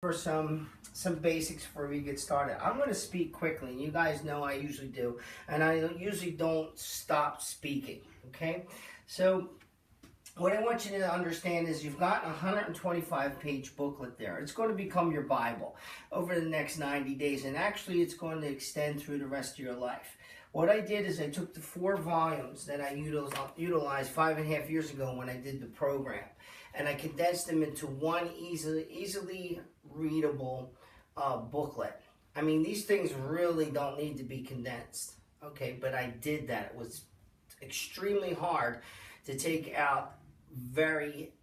For some basics before we get started. I'm going to speak quickly, and you guys know I usually do, and I usually don't stop speaking. Okay, so what I want you to understand is you've got a 125-page booklet there. It's going to become your Bible over the next 90 days, and actually it's going to extend through the rest of your life. What I did is I took the 4 volumes that I utilized 5.5 years ago when I did the program, and I condensed them into one easily readable booklet. I mean, these things really don't need to be condensed, okay, but I did that. It was extremely hard to take out very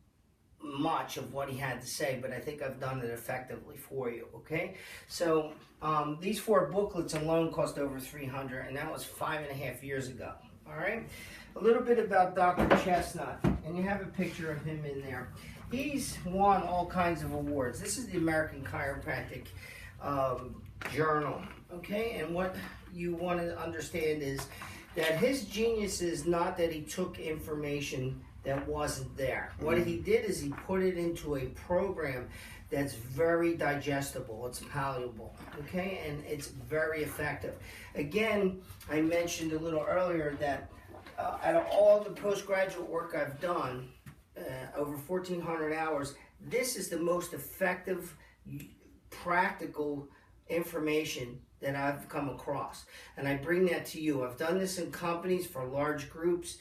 much of what he had to say, but I think I've done it effectively for you. Okay, so these 4 booklets alone cost over $300, and that was 5.5 years ago. All right, a little bit about Dr. Chestnut, and you have a picture of him in there. He's won all kinds of awards. This is the American Chiropractic Journal. Okay, and what you want to understand is that his genius is not that he took information that wasn't there. What he did is he put it into a program that's very digestible, it's palatable, okay, and it's very effective. Again, I mentioned a little earlier that out of all the postgraduate work I've done, over 1,400 hours, this is the most effective, practical information that I've come across, and I bring that to you. I've done this in companies for large groups.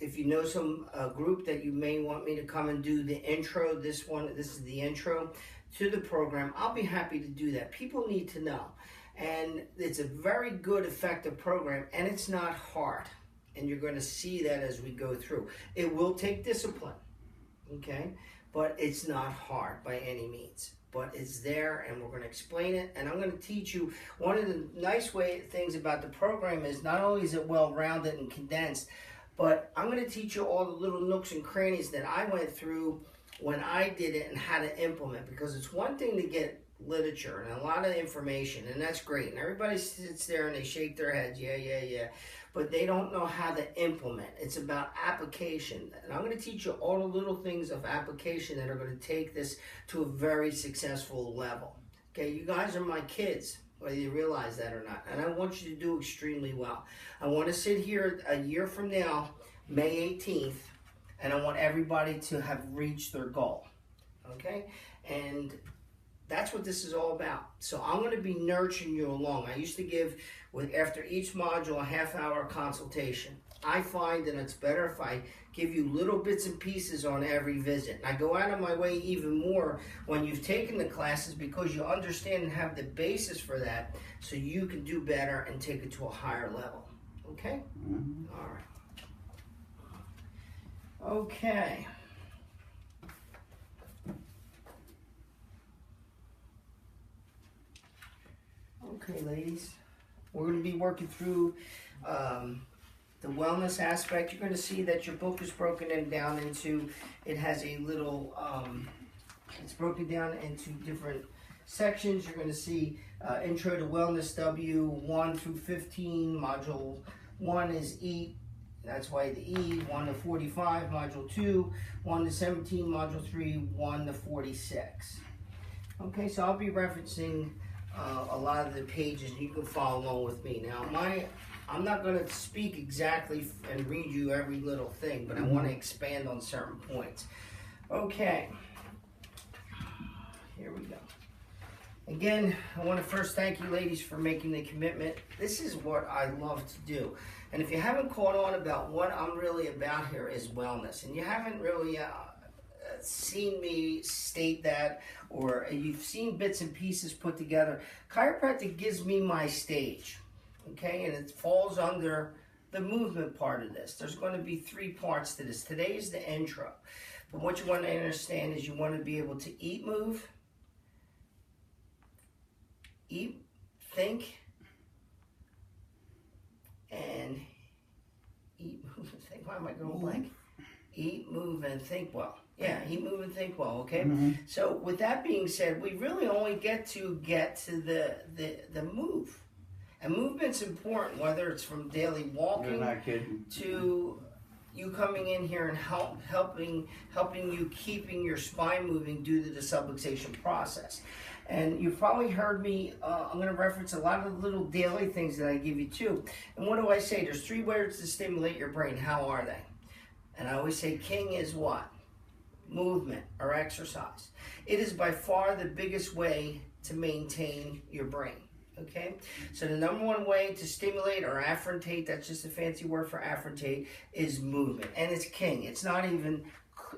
If you know some group that you may want me to come and do the intro, this is the intro to the program, I'll be happy to do that. People need to know, and it's a very good, effective program, and it's not hard, and you're going to see that as we go through. It will take discipline, okay, but it's not hard by any means. But it's there, and we're going to explain it, and I'm going to teach you. One of the nice things about the program is not only is it well-rounded and condensed, but I'm going to teach you all the little nooks and crannies that I went through when I did it and how to implement, because it's one thing to get literature and a lot of information, and that's great, and everybody sits there and they shake their heads, yeah, but they don't know how to implement. It's about application, and I'm going to teach you all the little things of application that are going to take this to a very successful level. Okay, you guys are my kids, whether you realize that or not, and I want you to do extremely well. I want to sit here a year from now, May 18th, and I want everybody to have reached their goal, okay? And that's what this is all about. So I'm going to be nurturing you along. I used to give, after each module, a half-hour consultation. I find that it's better if I give you little bits and pieces on every visit. And I go out of my way even more when you've taken the classes, because you understand and have the basis for that, so you can do better and take it to a higher level. Okay? Mm-hmm. All right. Okay. Okay, ladies. We're going to be working through the wellness aspect. You're going to see that your book is broken down into, it has a little, it's broken down into different sections. You're going to see Intro to Wellness W 1 through 15. Module 1 is Eat. That's why the E. 1 to 45. Module 2, 1 to 17. Module 3, 1 to 46. Okay, so I'll be referencing a lot of the pages, and you can follow along with me. Now, I'm not going to speak exactly and read you every little thing, but I want to expand on certain points. Okay, here we go. Again, I want to first thank you, ladies, for making the commitment. This is what I love to do. And if you haven't caught on about what I'm really about here is wellness, and you haven't really seen me state that, or you've seen bits and pieces put together, chiropractic gives me my stage, okay, and it falls under the movement part of this. There's going to be 3 parts to this. Today is the intro, but what you want to understand is you want to be able to eat, move, eat, think, and eat, move, and think. Why am I going blank? Eat, move, and think well. Yeah, eat, move, and think well, okay? Mm-hmm. So with that being said, we really only get to the move. And movement's important, whether it's from daily walking to you coming in here and helping you keeping your spine moving due to the subluxation process. And you've probably heard me, I'm going to reference a lot of the little daily things that I give you too. And what do I say? There's 3 ways to stimulate your brain. How are they? And I always say king is what? Movement or exercise. It is by far the biggest way to maintain your brain. Okay, so the number 1 way to stimulate or afferentate, that's just a fancy word for afferentate, is movement. And it's king. It's not even,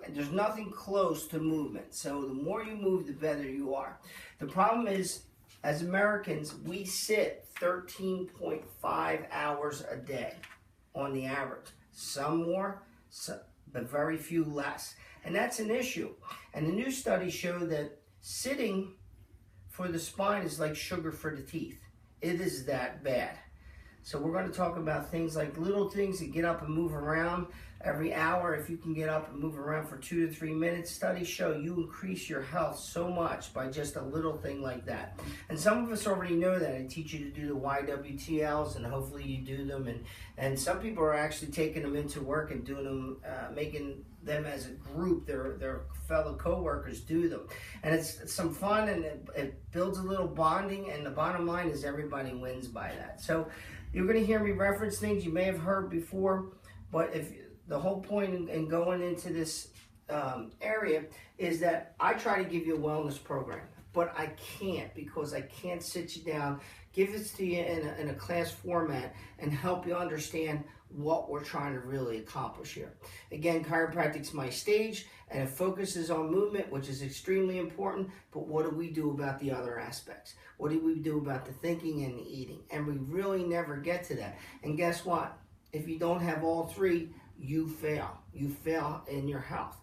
there's nothing close to movement. So the more you move, the better you are. The problem is, as Americans, we sit 13.5 hours a day on the average. Some more, but very few less. And that's an issue. And the new studies show that sitting for the spine is like sugar for the teeth. It is that bad. So we're going to talk about things like little things that get up and move around every hour. If you can get up and move around for 2 to 3 minutes, studies show you increase your health so much by just a little thing like that. And some of us already know that. I teach you to do the YWTLs, and hopefully you do them. And some people are actually taking them into work and doing them, making them as a group, their fellow co-workers do them. And it's some fun, and it builds a little bonding, and the bottom line is everybody wins by that. So you're going to hear me reference things you may have heard before, but if the whole point in going into this area is that I try to give you a wellness program, but I can't, because I can't sit you down, give this to you in a class format and help you understand what we're trying to really accomplish here. Again, chiropractic's my stage, and it focuses on movement, which is extremely important, but what do we do about the other aspects? What do we do about the thinking and the eating? And we really never get to that. And guess what? If you don't have all 3, you fail. You fail in your health.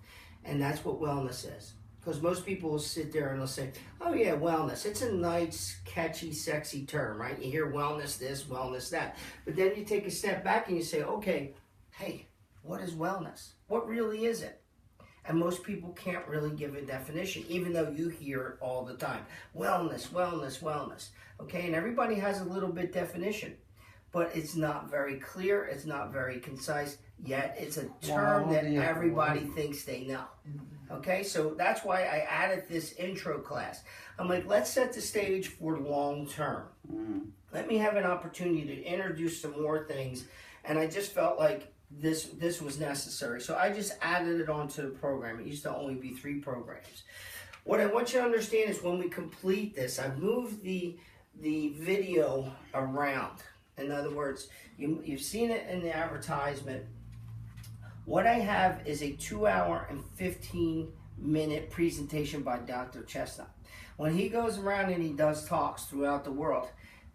And that's what wellness is. Because most people will sit there and they'll say, oh yeah, wellness. It's a nice, catchy, sexy term, right? You hear wellness this, wellness that. But then you take a step back and you say, okay, hey, what is wellness? What really is it? And most people can't really give a definition, even though you hear it all the time. Wellness, wellness, wellness. Okay, and everybody has a little bit definition. But it's not very clear, it's not very concise, yet it's a term that everybody thinks they know. Okay, so that's why I added this intro class. I'm like, let's set the stage for long term. Let me have an opportunity to introduce some more things, and I just felt like this was necessary. So I just added it onto the program. It used to only be 3 programs. What I want you to understand is when we complete this, I've moved the video around. In other words, you've seen it in the advertisement. What I have is a 2-hour and 15-minute presentation by Dr. Chestnut. When he goes around and he does talks throughout the world,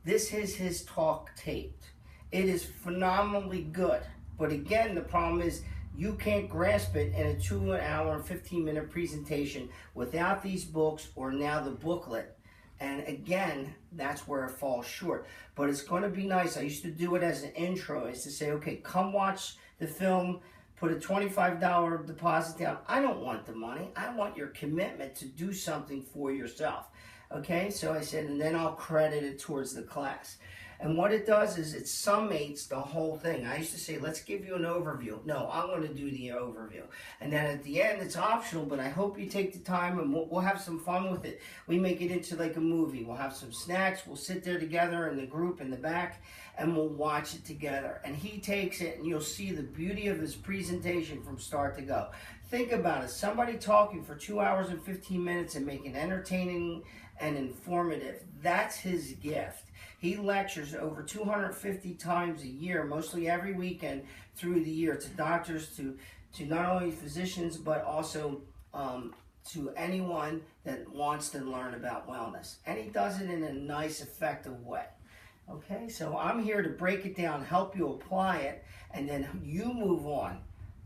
this is his talk taped. It is phenomenally good. But again, the problem is you can't grasp it in a 2-hour and 15-minute presentation without these books or now the booklet. And again, that's where it falls short. But it's going to be nice. I used to do it as an intro. Is to say, okay, come watch the film, put a $25 deposit down. I don't want the money. I want your commitment to do something for yourself. Okay, so I said, and then I'll credit it towards the class. And what it does is it summates the whole thing. I used to say, let's give you an overview. No, I'm going to do the overview. And then at the end, it's optional, but I hope you take the time and we'll have some fun with it. We make it into like a movie. We'll have some snacks. We'll sit there together in the group in the back, and we'll watch it together. And he takes it, and you'll see the beauty of his presentation from start to go. Think about it. Somebody talking for 2 hours and 15 minutes and making entertaining and informative. That's his gift. He lectures over 250 times a year, mostly every weekend through the year, to doctors, to not only physicians, but also to anyone that wants to learn about wellness. And he does it in a nice, effective way. Okay, so I'm here to break it down, help you apply it, and then you move on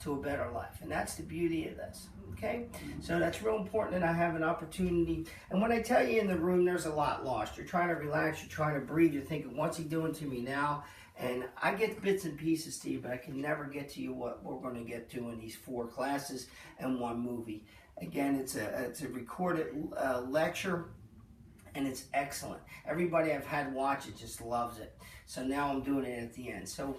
to a better life. And that's the beauty of this. Okay, so that's real important that I have an opportunity. And when I tell you in the room, there's a lot lost. You're trying to relax, you're trying to breathe, you're thinking, what's he doing to me now? And I get bits and pieces to you, but I can never get to you what we're going to get to in these 4 classes and 1 movie. Again, it's a recorded lecture, and it's excellent. Everybody I've had watch it just loves it. So now I'm doing it at the end. So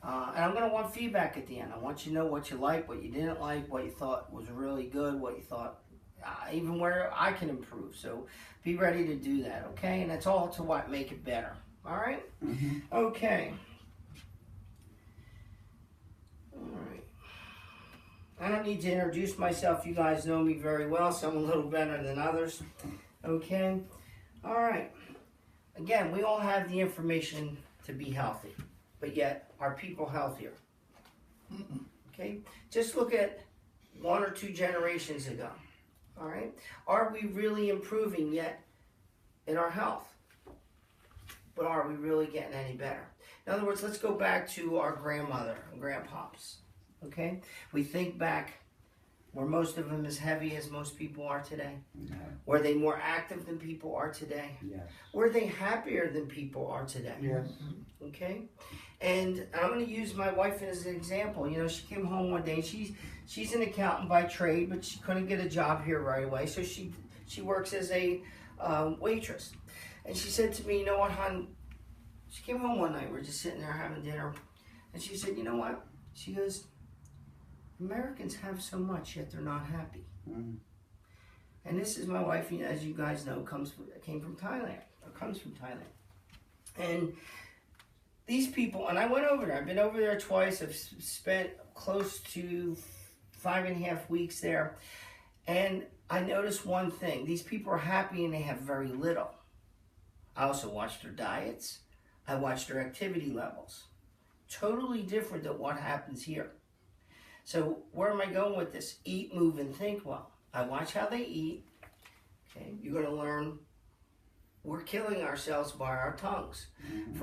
And I'm going to want feedback at the end. I want you to know what you like, what you didn't like, what you thought was really good, what you thought, even where I can improve. So be ready to do that, okay? And that's all to what make it better. All right? Mm-hmm. Okay. All right. I don't need to introduce myself. You guys know me very well. Some a little better than others. Okay? All right. Again, we all have the information to be healthy, but yet are people healthier? Okay? Just look at 1 or 2 generations ago. All right? Are we really improving yet in our health? But are we really getting any better? In other words, let's go back to our grandmother and grandpops. Okay? We think back, were most of them as heavy as most people are today? No. Were they more active than people are today? Yes. Were they happier than people are today? Yes. Okay? And I'm going to use my wife as an example. You know, she came home one day, and she's an accountant by trade, but she couldn't get a job here right away, so she works as a waitress. And she said to me, you know what, hon? She came home one night, we're just sitting there having dinner, and she said, you know what? She goes, Americans have so much, yet they're not happy. Mm. And this is my wife, as you guys know, came from Thailand, or comes from Thailand. And these people, and I went over there, I've been over there twice, I've spent close to 5.5 weeks there, and I noticed one thing, these people are happy and they have very little. I also watched their diets, I watched their activity levels. Totally different than what happens here. So where am I going with this? Eat, move, and think well. I watch how they eat. Okay, you're going to learn we're killing ourselves by our tongues. Mm-hmm.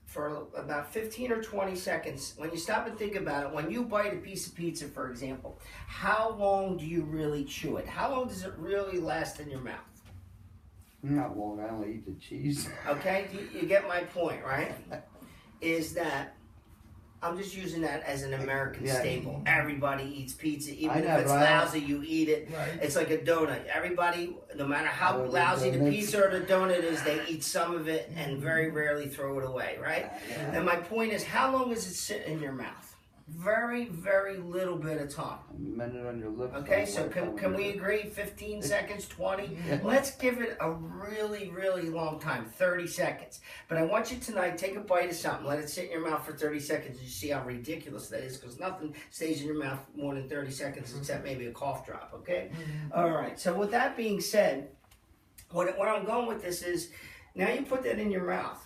For about 15 or 20 seconds, when you stop and think about it, when you bite a piece of pizza, for example, how long do you really chew it? How long does it really last in your mouth? Not long. I only eat the cheese. Okay, you get my point, right? Is that I'm just using that as an American staple. Everybody eats pizza, even if it's lousy, you eat it. Right. It's like a donut. Everybody, no matter how lousy the pizza or the donut is, they eat some of it and very rarely throw it away, right? Yeah. And my point is, how long does it sit in your mouth? Very, very little bit of time. A minute on your lips. Okay, so can we agree? 15 seconds, 20? Let's give it a really, really long time, 30 seconds. But I want you tonight, take a bite of something, let it sit in your mouth for 30 seconds, and you see how ridiculous that is, because nothing stays in your mouth more than 30 seconds except maybe a cough drop, okay? All right, so with that being said, where I'm going with this is, now you put that in your mouth,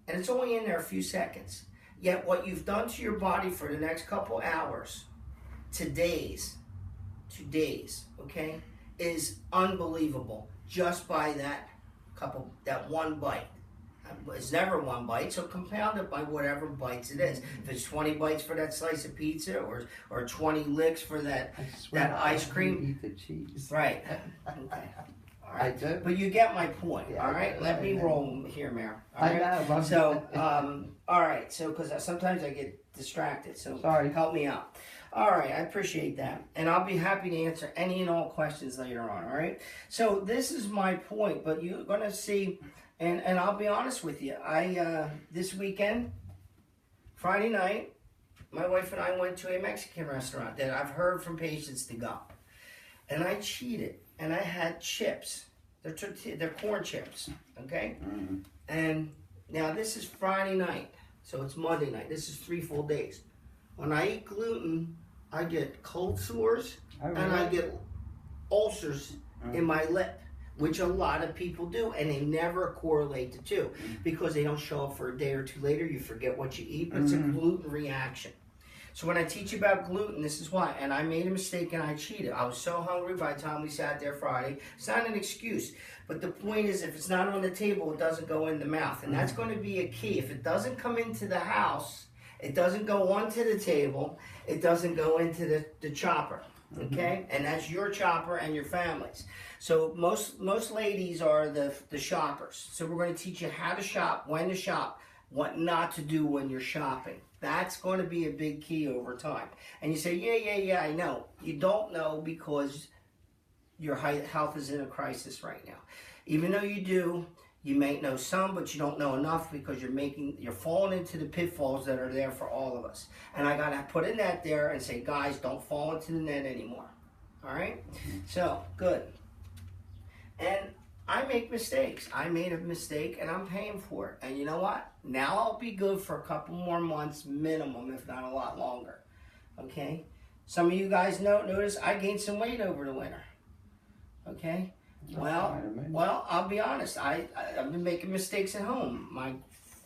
and it's only in there a few seconds. Yet what you've done to your body for the next couple hours, to days, okay, is unbelievable just by that one bite. It's never one bite, so compound it by whatever bites it is. If it's 20 bites for that slice of pizza, or 20 licks for that ice cream. Eat the cheese. Right. Okay. All right. I do. But you get my point, all right? Let me roll here, Mayor. All right? So, all right. So, because sometimes I get distracted. So, sorry. Help me out. All right. I appreciate that. And I'll be happy to answer any and all questions later on, all right? So, this is my point, but you're going to see, and I'll be honest with you. This weekend, Friday night, my wife and I went to a Mexican restaurant that I've heard from patients to go. And I cheated. And I had chips. They're corn chips, okay? Mm-hmm. And now this is Friday night, so it's Monday night. This is 3 full days. When I eat gluten, I get cold sores and I get ulcers in my lip, which a lot of people do, and they never correlate the two because they don't show up for a day or two later. You forget what you eat, but it's a gluten reaction. So when I teach you about gluten, this is why. And I made a mistake and I cheated. I was so hungry by the time we sat there Friday. It's not an excuse. But the point is, if it's not on the table, it doesn't go in the mouth. And that's going to be a key. If it doesn't come into the house, it doesn't go onto the table, it doesn't go into the chopper. Okay? And that's your chopper and your family's. So most ladies are the shoppers. So we're going to teach you how to shop, when to shop, what not to do when you're shopping. That's going to be a big key over time. And you say, yeah, I know. You don't know because your health is in a crisis right now. Even though you do, You may know some, but you don't know enough because you're falling into the pitfalls that are there for all of us. And I gotta put a net there and say, guys, don't fall into the net anymore. All right? So, good. And I make mistakes. I made a mistake and I'm paying for it. And you know what? Now I'll be good for a couple more months minimum, if not a lot longer. Okay? Some of you guys notice I gained some weight over the winter. Okay? Well, I'll be honest. I've been making mistakes at home. My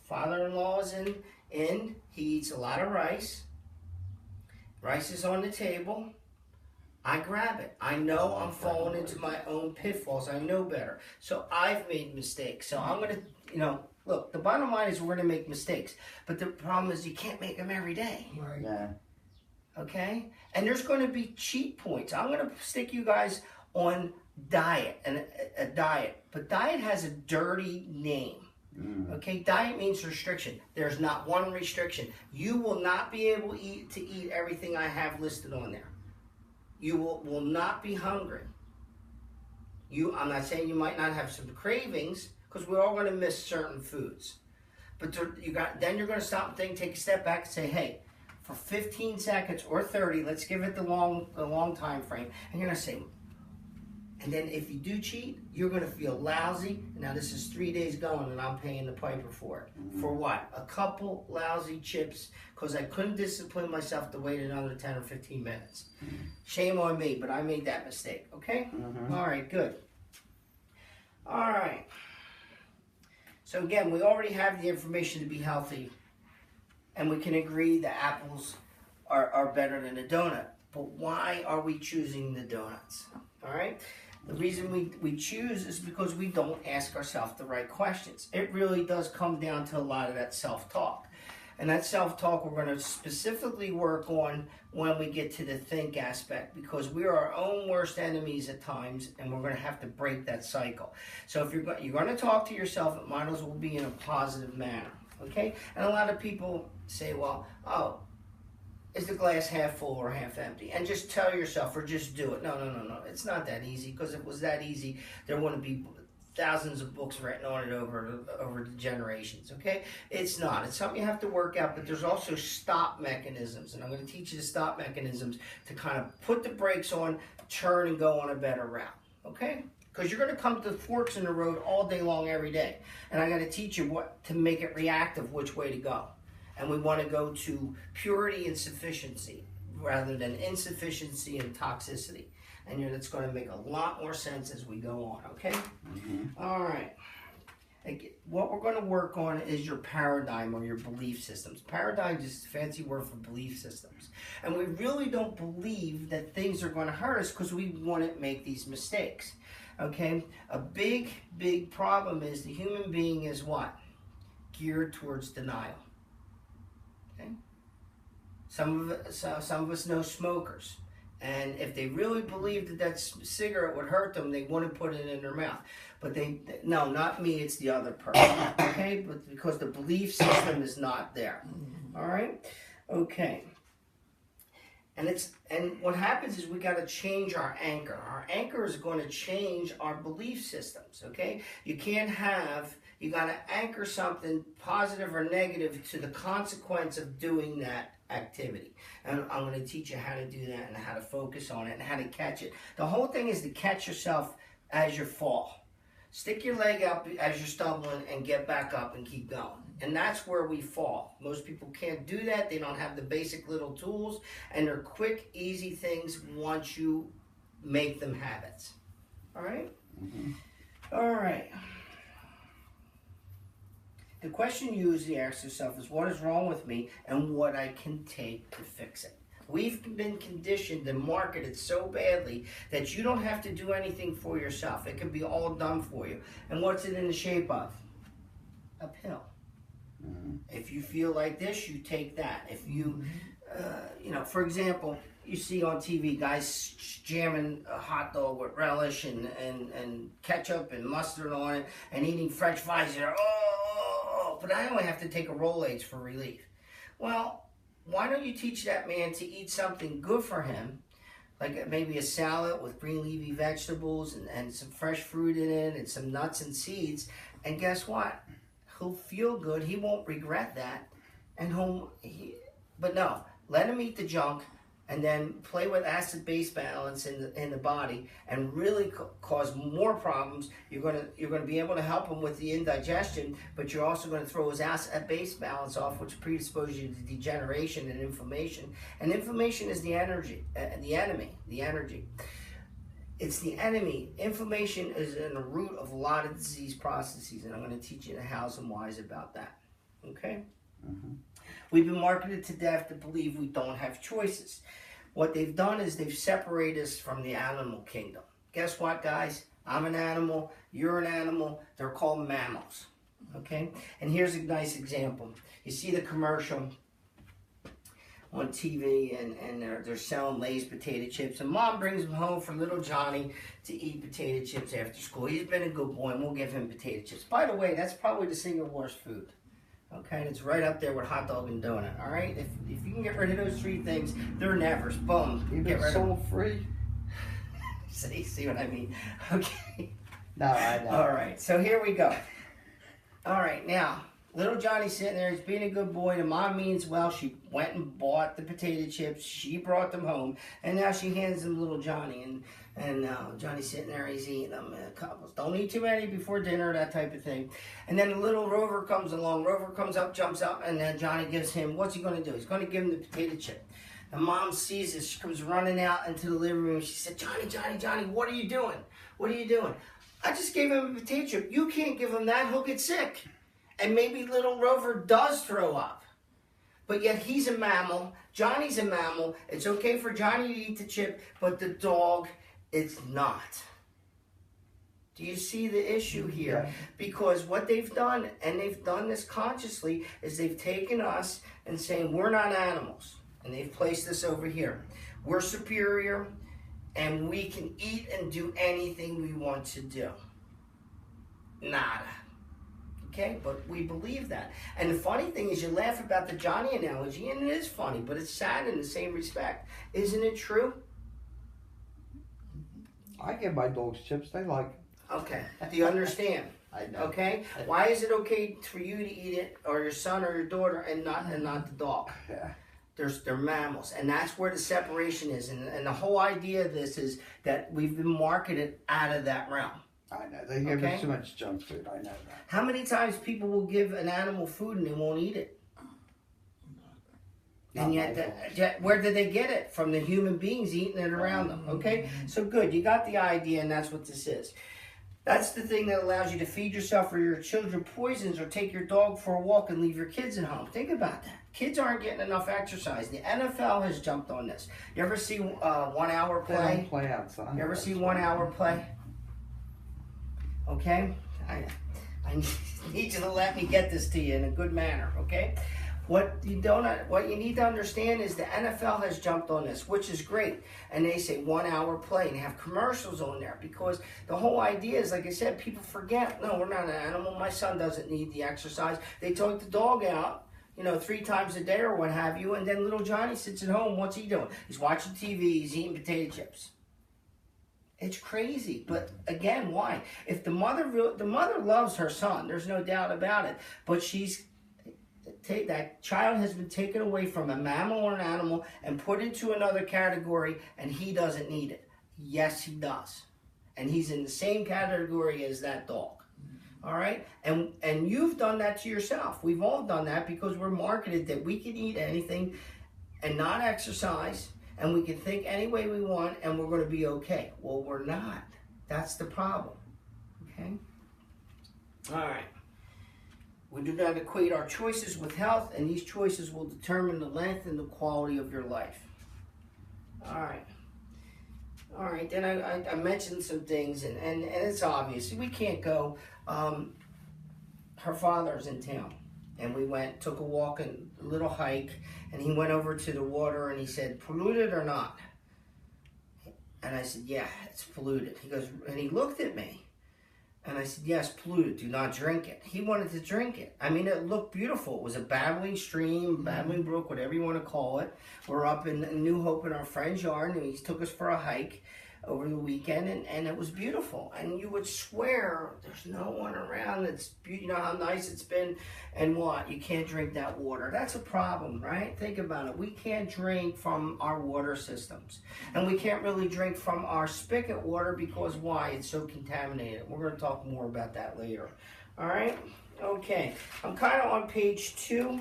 father-in-law is in. He eats a lot of rice. Rice is on the table. I grab it. I know I'm falling into my own pitfalls. I know better. So I've made mistakes. So I'm going to, look, the bottom line is we're going to make mistakes. But the problem is you can't make them every day. Right. Yeah. Okay? And there's going to be cheat points. I'm going to stick you guys on diet, and a diet. But diet has a dirty name. Okay? Diet means restriction. There's not one restriction. You will not be able to eat everything I have listed on there. You will not be hungry. I'm not saying you might not have some cravings, because we're all going to miss certain foods. But then you're going to stop and think, take a step back and say, hey, for 15 seconds or 30, let's give it the long time frame. And you're going to say, and then if you do cheat, you're going to feel lousy. Now this is 3 days going and I'm paying the piper for it. For what? A couple lousy chips because I couldn't discipline myself to wait another 10 or 15 minutes. Shame on me, but I made that mistake. Okay? All right, good. All right. So again, we already have the information to be healthy, and we can agree that apples are better than a donut. But why are we choosing the donuts? All right? The reason we choose is because we don't ask ourselves the right questions. It really does come down to a lot of that self-talk. And that self-talk we're going to specifically work on when we get to the think aspect, because we are our own worst enemies at times, and we're going to have to break that cycle. So if you're going to talk to yourself, it might as well be in a positive manner. Okay? And a lot of people say, well, is the glass half full or half empty? And just tell yourself, or just do it. No. It's not that easy, because if it was that easy, there wouldn't be thousands of books written on it over the generations, okay? It's not. It's something you have to work out, but there's also stop mechanisms, and I'm going to teach you the stop mechanisms to kind of put the brakes on, turn, and go on a better route, okay? Because you're going to come to forks in the road all day long, every day, and I got to teach you what to make it reactive, which way to go. And we want to go to purity and sufficiency rather than insufficiency and toxicity. And that's going to make a lot more sense as we go on, okay? All right. What we're going to work on is your paradigm or your belief systems. Paradigm is just a fancy word for belief systems. And we really don't believe that things are going to hurt us because we want to make these mistakes, okay? A big, big problem is the human being is what? Geared towards denial. Okay? Some of us know smokers. And if they really believed that cigarette would hurt them, they wouldn't put it in their mouth. But no, not me, it's the other person. Okay? But because the belief system is not there. All right? Okay. And what happens is we got to change our anchor. Our anchor is going to change our belief systems, okay? You got to anchor something positive or negative to the consequence of doing that activity. And I'm going to teach you how to do that and how to focus on it and how to catch it. The whole thing is to catch yourself as you fall. Stick your leg out as you're stumbling and get back up and keep going. And that's where we fall. Most people can't do that. They don't have the basic little tools, and they're quick, easy things once you make them habits. All right? All right. The question you usually ask yourself is, what is wrong with me and what I can take to fix it? We've been conditioned and marketed so badly that you don't have to do anything for yourself. It can be all done for you. And what's it in the shape of? A pill. If you feel like this, you take that. If you, for example, you see on TV guys jamming a hot dog with relish and ketchup and mustard on it and eating French fries. They're, but I only have to take a Rolaids for relief. Well, why don't you teach that man to eat something good for him, like maybe a salad with green leafy vegetables and some fresh fruit in it and some nuts and seeds. And guess what? He'll feel good. He won't regret that. And but no, let him eat the junk and then play with acid-base balance in the body and really cause more problems. You're gonna be able to help him with the indigestion, but you're also going to throw his acid-base balance off, which predisposes you to degeneration and inflammation. And inflammation is the enemy. It's the enemy. Inflammation is in the root of a lot of disease processes, and I'm going to teach you the hows and whys about that. Okay? Mm-hmm. We've been marketed to death to believe we don't have choices. What they've done is they've separated us from the animal kingdom. Guess what, guys? I'm an animal. You're an animal. They're called mammals. Okay? And here's a nice example. You see the commercial on TV, and they're selling Lay's potato chips, and Mom brings them home for little Johnny to eat potato chips after school. He's been a good boy, and we'll give him potato chips. By the way, that's probably the single worst food. Okay, and it's right up there with hot dog and donut. All right, if you can get rid of those three things, they're nevers. Boom, Even salt free. See what I mean? Okay. No, I know. All right, so here we go. All right, now little Johnny's sitting there. He's being a good boy. The mom means well. She went and bought the potato chips. She brought them home, and now she hands them to little Johnny. And Johnny's sitting there. He's eating them. Don't eat too many before dinner, that type of thing. And then the little Rover comes along. Rover comes up, jumps up, and then Johnny gives him. What's he going to do? He's going to give him the potato chip. The mom sees this. She comes running out into the living room. She said, Johnny, what are you doing? What are you doing? I just gave him a potato chip. You can't give him that. He'll get sick. And maybe little Rover does throw up. But yet he's a mammal. Johnny's a mammal. It's okay for Johnny to eat the chip, but the dog, it's not. Do you see the issue here? Yeah. Because what they've done, and they've done this consciously, is they've taken us and saying we're not animals. And they've placed us over here. We're superior, and we can eat and do anything we want to do. Nada. Okay, but we believe that. And the funny thing is, you laugh about the Johnny analogy, and it is funny, but it's sad in the same respect. Isn't it true? I give my dogs chips. They like it. Okay, do you understand? I know. Okay, why is it okay for you to eat it, or your son or your daughter, and not the dog? Yeah. They're mammals, and that's where the separation is. And the whole idea of this is that we've been marketed out of that realm. I know. They give us too much junk food. I know that. How many times people will give an animal food and they won't eat it? And yet, where did they get it? From the human beings eating it around them, okay? So good, you got the idea, and that's what this is. That's the thing that allows you to feed yourself or your children poisons, or take your dog for a walk and leave your kids at home. Think about that. Kids aren't getting enough exercise. The NFL has jumped on this. You ever see 1 hour They play? don't play outside. You ever see 1 hour play? Okay? I need you to let me get this to you in a good manner, okay? What you need to understand is the NFL has jumped on this, which is great. And they say 1 hour play, and they have commercials on there, because the whole idea is, like I said, people forget, no, we're not an animal. My son doesn't need the exercise. They took the dog out, 3 times a day or what have you, and then little Johnny sits at home. What's he doing? He's watching TV, he's eating potato chips. It's crazy, but again, why? If the mother loves her son, there's no doubt about it, but that child has been taken away from a mammal or an animal and put into another category, and he doesn't need it. Yes, he does, and he's in the same category as that dog. All right, and you've done that to yourself. We've all done that because we're marketed that we can eat anything and not exercise, and we can think any way we want, and we're going to be okay. Well, we're not. That's the problem. Okay? All right. We do not equate our choices with health, and these choices will determine the length and the quality of your life. All right. All right, then I mentioned some things, and it's obvious. We can't go. Her father's in town, and we took a walk, and a little hike, and he went over to the water, and he said, polluted or not? And I said, yeah, it's polluted. He goes, and he looked at me, and I said, yes, polluted, do not drink it. He wanted to drink it. I mean, it looked beautiful. It was a babbling stream, babbling brook, whatever you want to call it. We're up in New Hope in our friend's yard, and he took us for a hike over the weekend, and it was beautiful. And you would swear there's no one around. You know how nice it's been, and what? You can't drink that water. That's a problem, right? Think about it. We can't drink from our water systems, and we can't really drink from our spigot water because why? It's so contaminated. We're going to talk more about that later. All right? Okay. I'm kind of on page 2.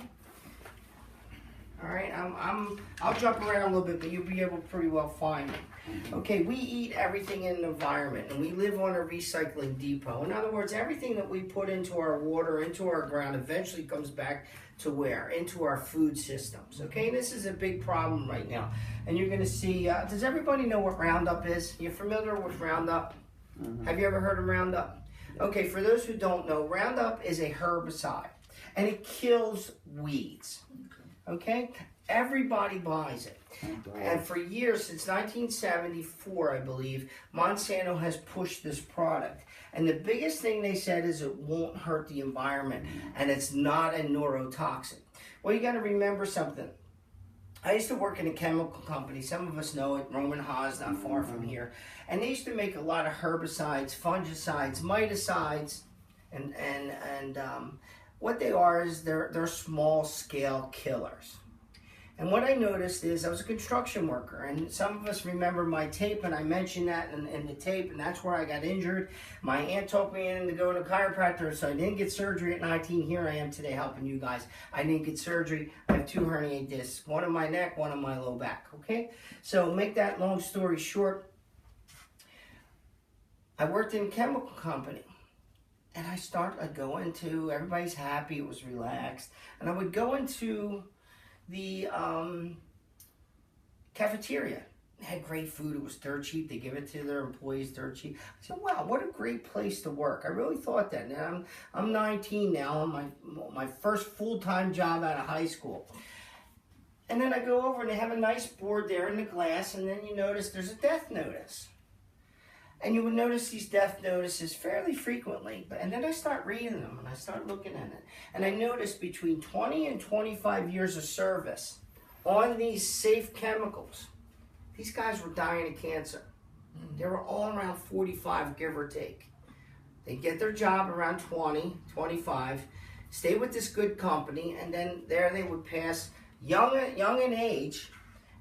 All right, I'll jump around a little bit, but you'll be able to pretty well find it. Okay, we eat everything in the environment, and we live on a recycling depot. In other words, everything that we put into our water, into our ground, eventually comes back to where? Into our food systems. Okay, this is a big problem right now. And you're going to see, does everybody know what Roundup is? You familiar with Roundup? Mm-hmm. Have you ever heard of Roundup? Okay, for those who don't know, Roundup is a herbicide, and it kills weeds. Okay? Everybody buys it. And for years, since 1974, I believe, Monsanto has pushed this product. And the biggest thing they said is it won't hurt the environment, and it's not a neurotoxin. Well, you got to remember something. I used to work in a chemical company. Some of us know it, Roman Haas, not far from here. And they used to make a lot of herbicides, fungicides, miticides, and what they are is they're small-scale killers. And what I noticed is I was a construction worker, and some of us remember my tape, and I mentioned that in the tape, and that's where I got injured. My aunt took me in to go to a chiropractor, so I didn't get surgery at 19. Here I am today helping you guys. I didn't get surgery. I have 2 herniated discs, one in my neck, one in my low back, okay? So make that long story short, I worked in a chemical company. And I'd go into, everybody's happy, it was relaxed. And I would go into the cafeteria. They had great food, it was dirt cheap. They give it to their employees dirt cheap. I said, wow, what a great place to work. I really thought that. And I'm 19 now, on my first full-time job out of high school. And then I go over and they have a nice board there in the glass, and then you notice there's a death notice. And you would notice these death notices fairly frequently. And then I start reading them, and I start looking at it. And I noticed between 20 and 25 years of service on these safe chemicals, these guys were dying of cancer. They were all around 45, give or take. They get their job around 20, 25, stay with this good company, and then there they would pass young in age,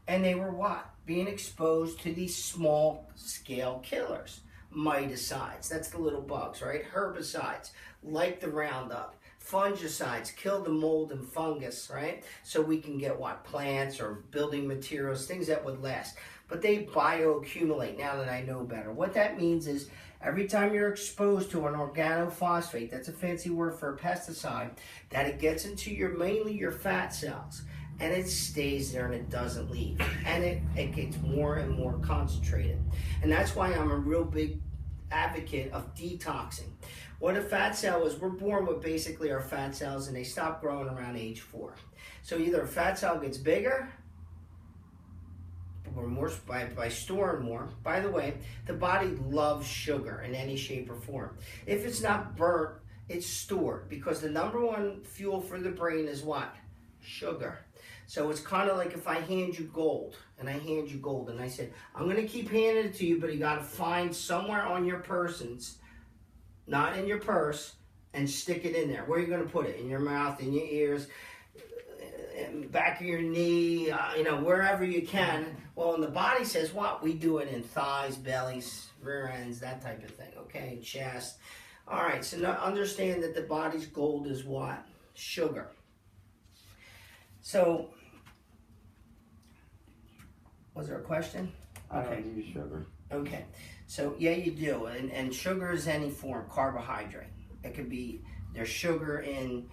and they were what? Being exposed to these small-scale killers. Miticides, that's the little bugs, right? Herbicides, like the Roundup. Fungicides, kill the mold and fungus, right? So we can get what? Plants or building materials, things that would last. But they bioaccumulate now that I know better. What that means is every time you're exposed to an organophosphate, that's a fancy word for a pesticide, that it gets into mainly your fat cells. And it stays there and it doesn't leave. And it gets more and more concentrated. And that's why I'm a real big advocate of detoxing. What a fat cell is, we're born with basically our fat cells, and they stop growing around age 4. So either a fat cell gets bigger, or more by storing more. By the way, the body loves sugar in any shape or form. If it's not burnt, it's stored, because the number one fuel for the brain is what? Sugar. So it's kind of like if I hand you gold, and I said, I'm going to keep handing it to you, but you got to find somewhere on your persons, not in your purse, and stick it in there. Where are you going to put it? In your mouth, in your ears, back of your knee, wherever you can. Well, and the body says what? We do it in thighs, bellies, rear ends, that type of thing, okay, chest. All right, so now understand that the body's gold is what? Sugar. So, was there a question? I don't use sugar. Okay, so yeah, you do, and sugar is any form, carbohydrate. It could be, there's sugar in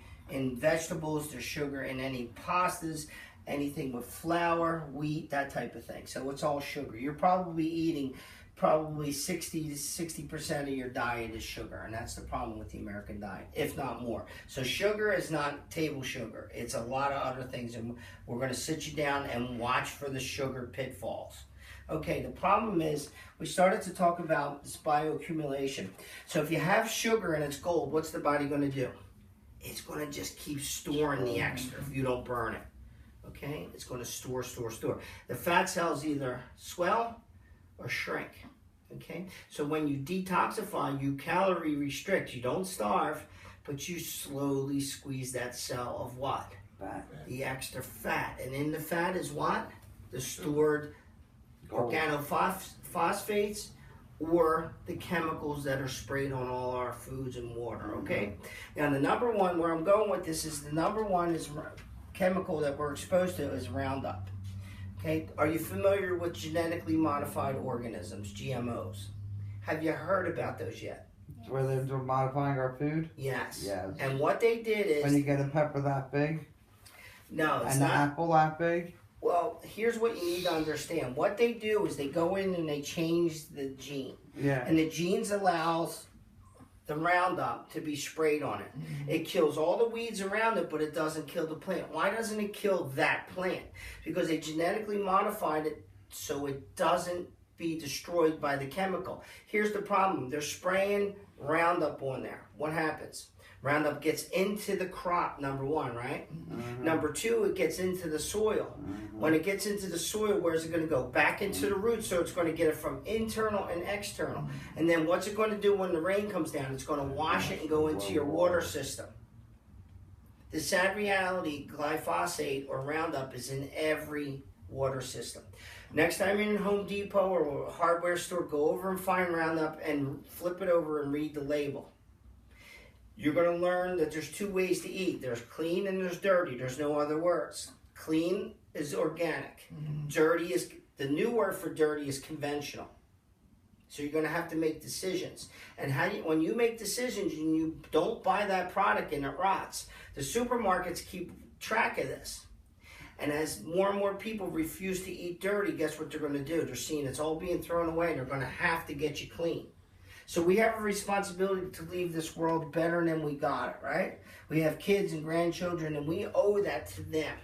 vegetables, there's sugar in any pastas, anything with flour, wheat, that type of thing. So it's all sugar. You're probably eating 60 to 60% of your diet is sugar, and that's the problem with the American diet, if not more. So sugar is not table sugar. It's a lot of other things, and we're going to sit you down and watch for the sugar pitfalls. Okay, the problem is we started to talk about this bioaccumulation. So if you have sugar and it's gold, what's the body going to do? It's going to just keep storing the extra if you don't burn it. Okay, it's going to store. The fat cells either swell or shrink. Okay, so when you detoxify, you calorie restrict. You don't starve, but you slowly squeeze that cell of what? Fat. The extra fat. And in the fat is what? The stored organophosphates or the chemicals that are sprayed on all our foods and water, okay? Now the number one, where I'm going with this is the number one is chemical that we're exposed to is Roundup. Okay, are you familiar with genetically modified organisms, GMOs? Have you heard about those yet? Where they're modifying our food? Yes. Yes. And what they did is... When you get a pepper that big? No, it's and not. An apple that big? Well, here's what you need to understand. What they do is they go in and they change the gene. Yeah. And the genes allows the Roundup to be sprayed on it. Mm-hmm. It kills all the weeds around it, but it doesn't kill the plant. Why doesn't it kill that plant? Because they genetically modified it so it doesn't be destroyed by the chemical. Here's the problem. They're spraying Roundup on there. What happens? Roundup gets into the crop, number one, right? Mm-hmm. Number two, it gets into the soil. Mm-hmm. When it gets into the soil, where's it going to go? Back into the roots, so it's going to get it from internal and external. Mm-hmm. And then what's it going to do when the rain comes down? It's going to wash it and go into your water system. The sad reality, glyphosate or Roundup is in every water system. Next time you're in Home Depot or a hardware store, go over and find Roundup and flip it over and read the label. You're going to learn that there's two ways to eat. There's clean and there's dirty. There's no other words. Clean is organic. Mm-hmm. Dirty is, the new word for dirty is conventional. So you're going to have to make decisions. And when you make decisions and you don't buy that product and it rots, the supermarkets keep track of this. And as more and more people refuse to eat dirty, guess what they're going to do? They're seeing it's all being thrown away and they're going to have to get you clean. So we have a responsibility to leave this world better than we got it, right? We have kids and grandchildren, and we owe that to them.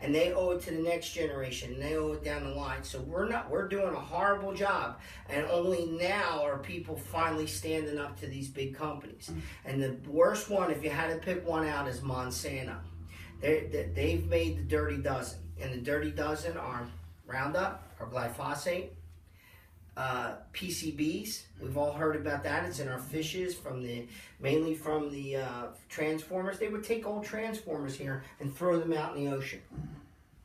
And they owe it to the next generation, and they owe it down the line. So we're doing a horrible job, and only now are people finally standing up to these big companies. And the worst one, if you had to pick one out, is Monsanto. They've made the dirty dozen, and the dirty dozen are Roundup, or glyphosate, PCBs, we've all heard about that. It's in our fishes mainly from the transformers. They would take old transformers here and throw them out in the ocean.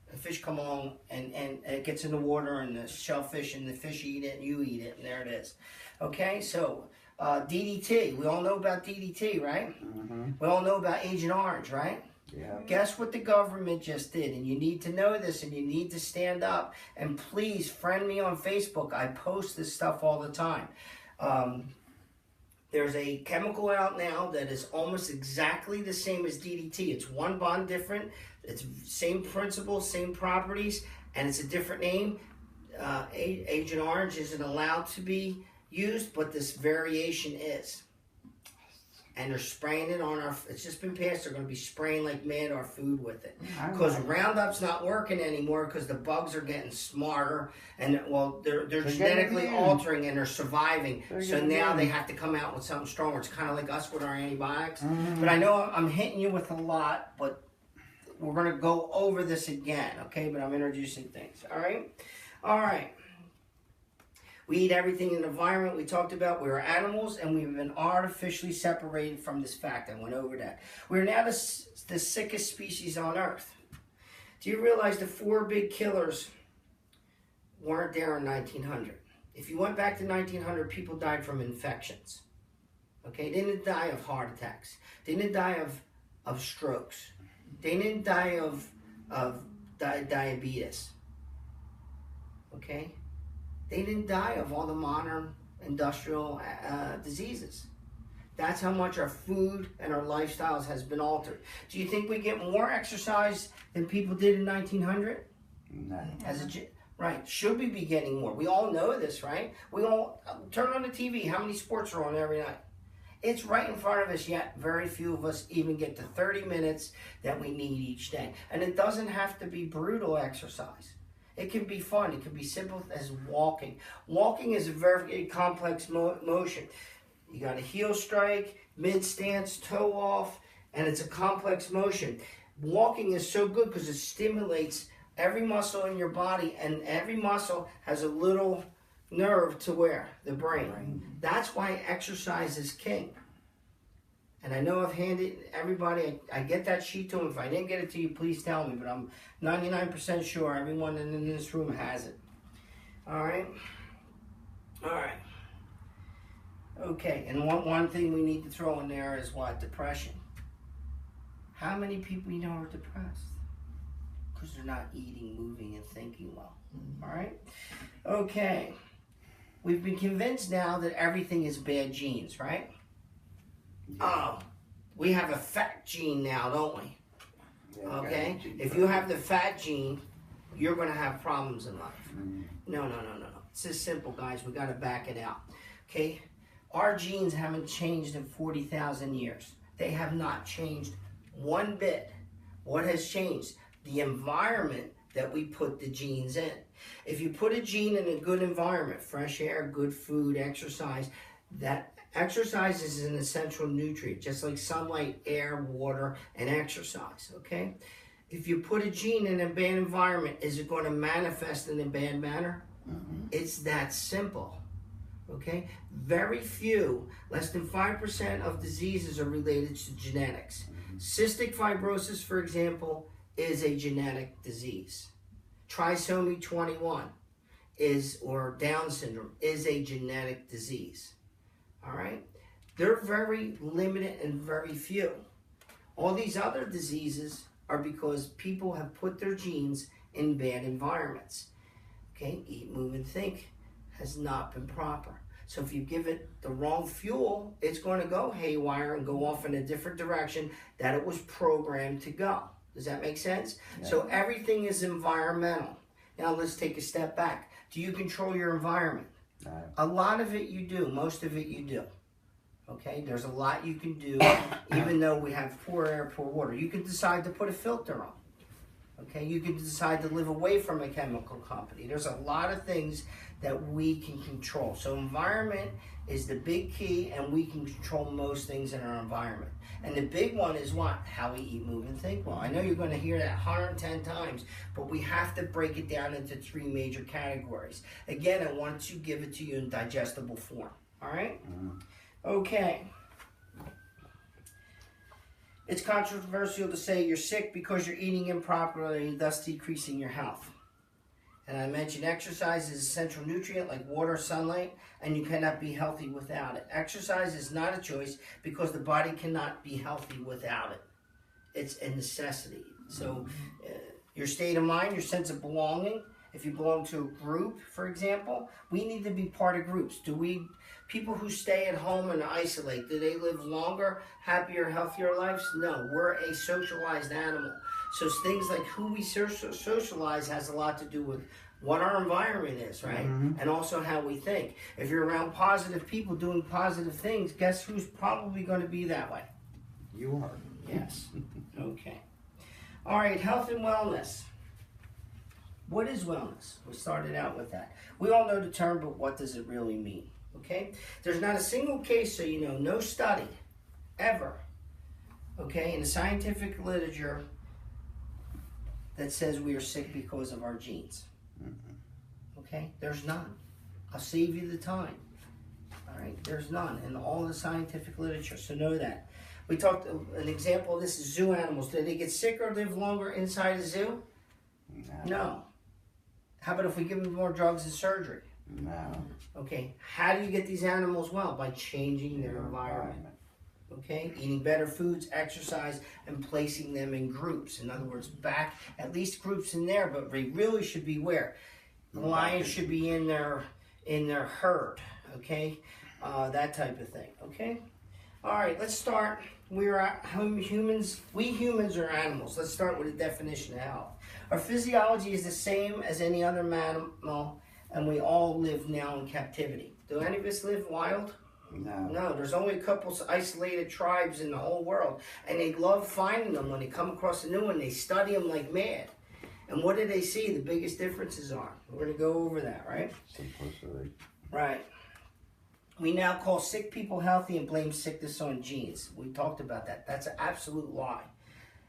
The fish come along and it gets in the water, and the shellfish and the fish eat it and you eat it, and there it is. Okay, so DDT, we all know about DDT, right? Mm-hmm. We all know about Agent Orange, right? Yeah. Guess what the government just did? And you need to know this, and you need to stand up. And please friend me on Facebook. I post this stuff all the time. There's a chemical out now that is almost exactly the same as DDT. It's one bond different. It's same principles, same properties, and it's a different name. Agent Orange isn't allowed to be used, but this variation is. And they're spraying it on it's just been passed, they're going to be spraying like mad our food with it. Because Roundup's not working anymore because the bugs are getting smarter and, well, they're genetically altering and they're surviving. So now they have to come out with something stronger. It's kind of like us with our antibiotics. Mm-hmm. But I know I'm hitting you with a lot, but we're going to go over this again, okay? But I'm introducing things, all right? All right. We eat everything in the environment. We talked about we are animals, and we've been artificially separated from this fact. I went over that. We're now the sickest species on Earth. Do you realize the 4 big killers weren't there in 1900? If you went back to 1900, people died from infections. Okay, they didn't die of heart attacks. They didn't die of strokes. They didn't die of diabetes. Okay? They didn't die of all the modern industrial diseases. That's how much our food and our lifestyles has been altered. Do you think we get more exercise than people did in 1900? No. Right. Should we be getting more? We all know this, right? We all turn on the TV. How many sports are on every night? It's right in front of us, yet very few of us even get the 30 minutes that we need each day. And it doesn't have to be brutal exercise. It can be fun. It can be simple as walking. Walking is a very complex motion. You got a heel strike, mid stance, toe off, and it's a complex motion. Walking is so good because it stimulates every muscle in your body, and every muscle has a little nerve to where? The brain. That's why exercise is king. And I know I've handed everybody, I get that sheet to them. If I didn't get it to you, please tell me. But I'm 99% sure everyone in this room has it. All right? All right. Okay, and one thing we need to throw in there is what? Depression. How many people you know are depressed? Because they're not eating, moving, and thinking well. All right? Okay. We've been convinced now that everything is bad genes, right? Oh, we have a fat gene now, don't we? Yeah, Okay? okay. If you have the fat gene, you're going to have problems in life. No. It's this simple, guys. We got to back it out. Okay? Our genes haven't changed in 40,000 years. They have not changed one bit. What has changed? The environment that we put the genes in. If you put a gene in a good environment, fresh air, good food, exercise, that exercise is an essential nutrient, just like sunlight, air, water, and exercise, okay? If you put a gene in a bad environment, is it going to manifest in a bad manner? It's that simple, okay? Very few, less than 5% of diseases are related to genetics. Cystic fibrosis, for example, is a genetic disease. Trisomy 21 or Down syndrome is a genetic disease. All right? They're very limited and very few. All these other diseases are because people have put their genes in bad environments. Okay? Eat, move, and think has not been proper. So if you give it the wrong fuel, it's going to go haywire and go off in a different direction that it was programmed to go. Does that make sense? Yeah. So everything is environmental. Now let's take a step back. Do you control your environment? No. A lot of it you do. Most of it you do. Okay? There's a lot you can do even though we have poor air, poor water. You can decide to put a filter on. Okay? You can decide to live away from a chemical company. There's a lot of things that we can control. So environment is the big key, and we can control most things in our environment. And the big one is what? How we eat, move, and think well. I know you're going to hear that 110 times, but we have to break it down into 3 major categories. Again, I want to give it to you in digestible form. All right? Okay. It's controversial to say you're sick because you're eating improperly, thus decreasing your health. And I mentioned exercise is an essential nutrient like water, sunlight, and you cannot be healthy without it. Exercise is not a choice because the body cannot be healthy without it. It's a necessity. So your state of mind, your sense of belonging, if you belong to a group, for example, we need to be part of groups. People who stay at home and isolate, do they live longer, happier, healthier lives? No, we're a socialized animal. So things like who we socialize has a lot to do with what our environment is, right? And also how we think. If you're around positive people doing positive things, guess who's probably going to be that way? You are. Yes. Okay. All right, health and wellness. What is wellness? We started out with that. We all know the term, but what does it really mean? Okay? There's not a single case, so you know, no study ever, okay, in the scientific literature that says we are sick because of our genes. Okay? There's none. I'll save you the time. All right? There's none in all the scientific literature, so know that. We talked, an example of this is zoo animals. Do they get sick or live longer inside a zoo? No. How about if we give them more drugs and surgery? No. Okay, how do you get these animals well? By changing their environment. Okay, eating better foods, exercise, and placing them in groups. In other words, back, at least groups in there, but they really should be where? The lions should be in their herd, okay? That type of thing, okay? All right, let's start. We humans are animals. Let's start with a definition of health. Our physiology is the same as any other mammal, and we all live now in captivity. Do any of us live wild? No, there's only a couple isolated tribes in the whole world, and they love finding them. When they come across a new one, they study them like mad. And what did they see the biggest differences are? We're going to go over that, right? Simplicity. Right. We now call sick people healthy and blame sickness on genes. We talked about that. That's an absolute lie.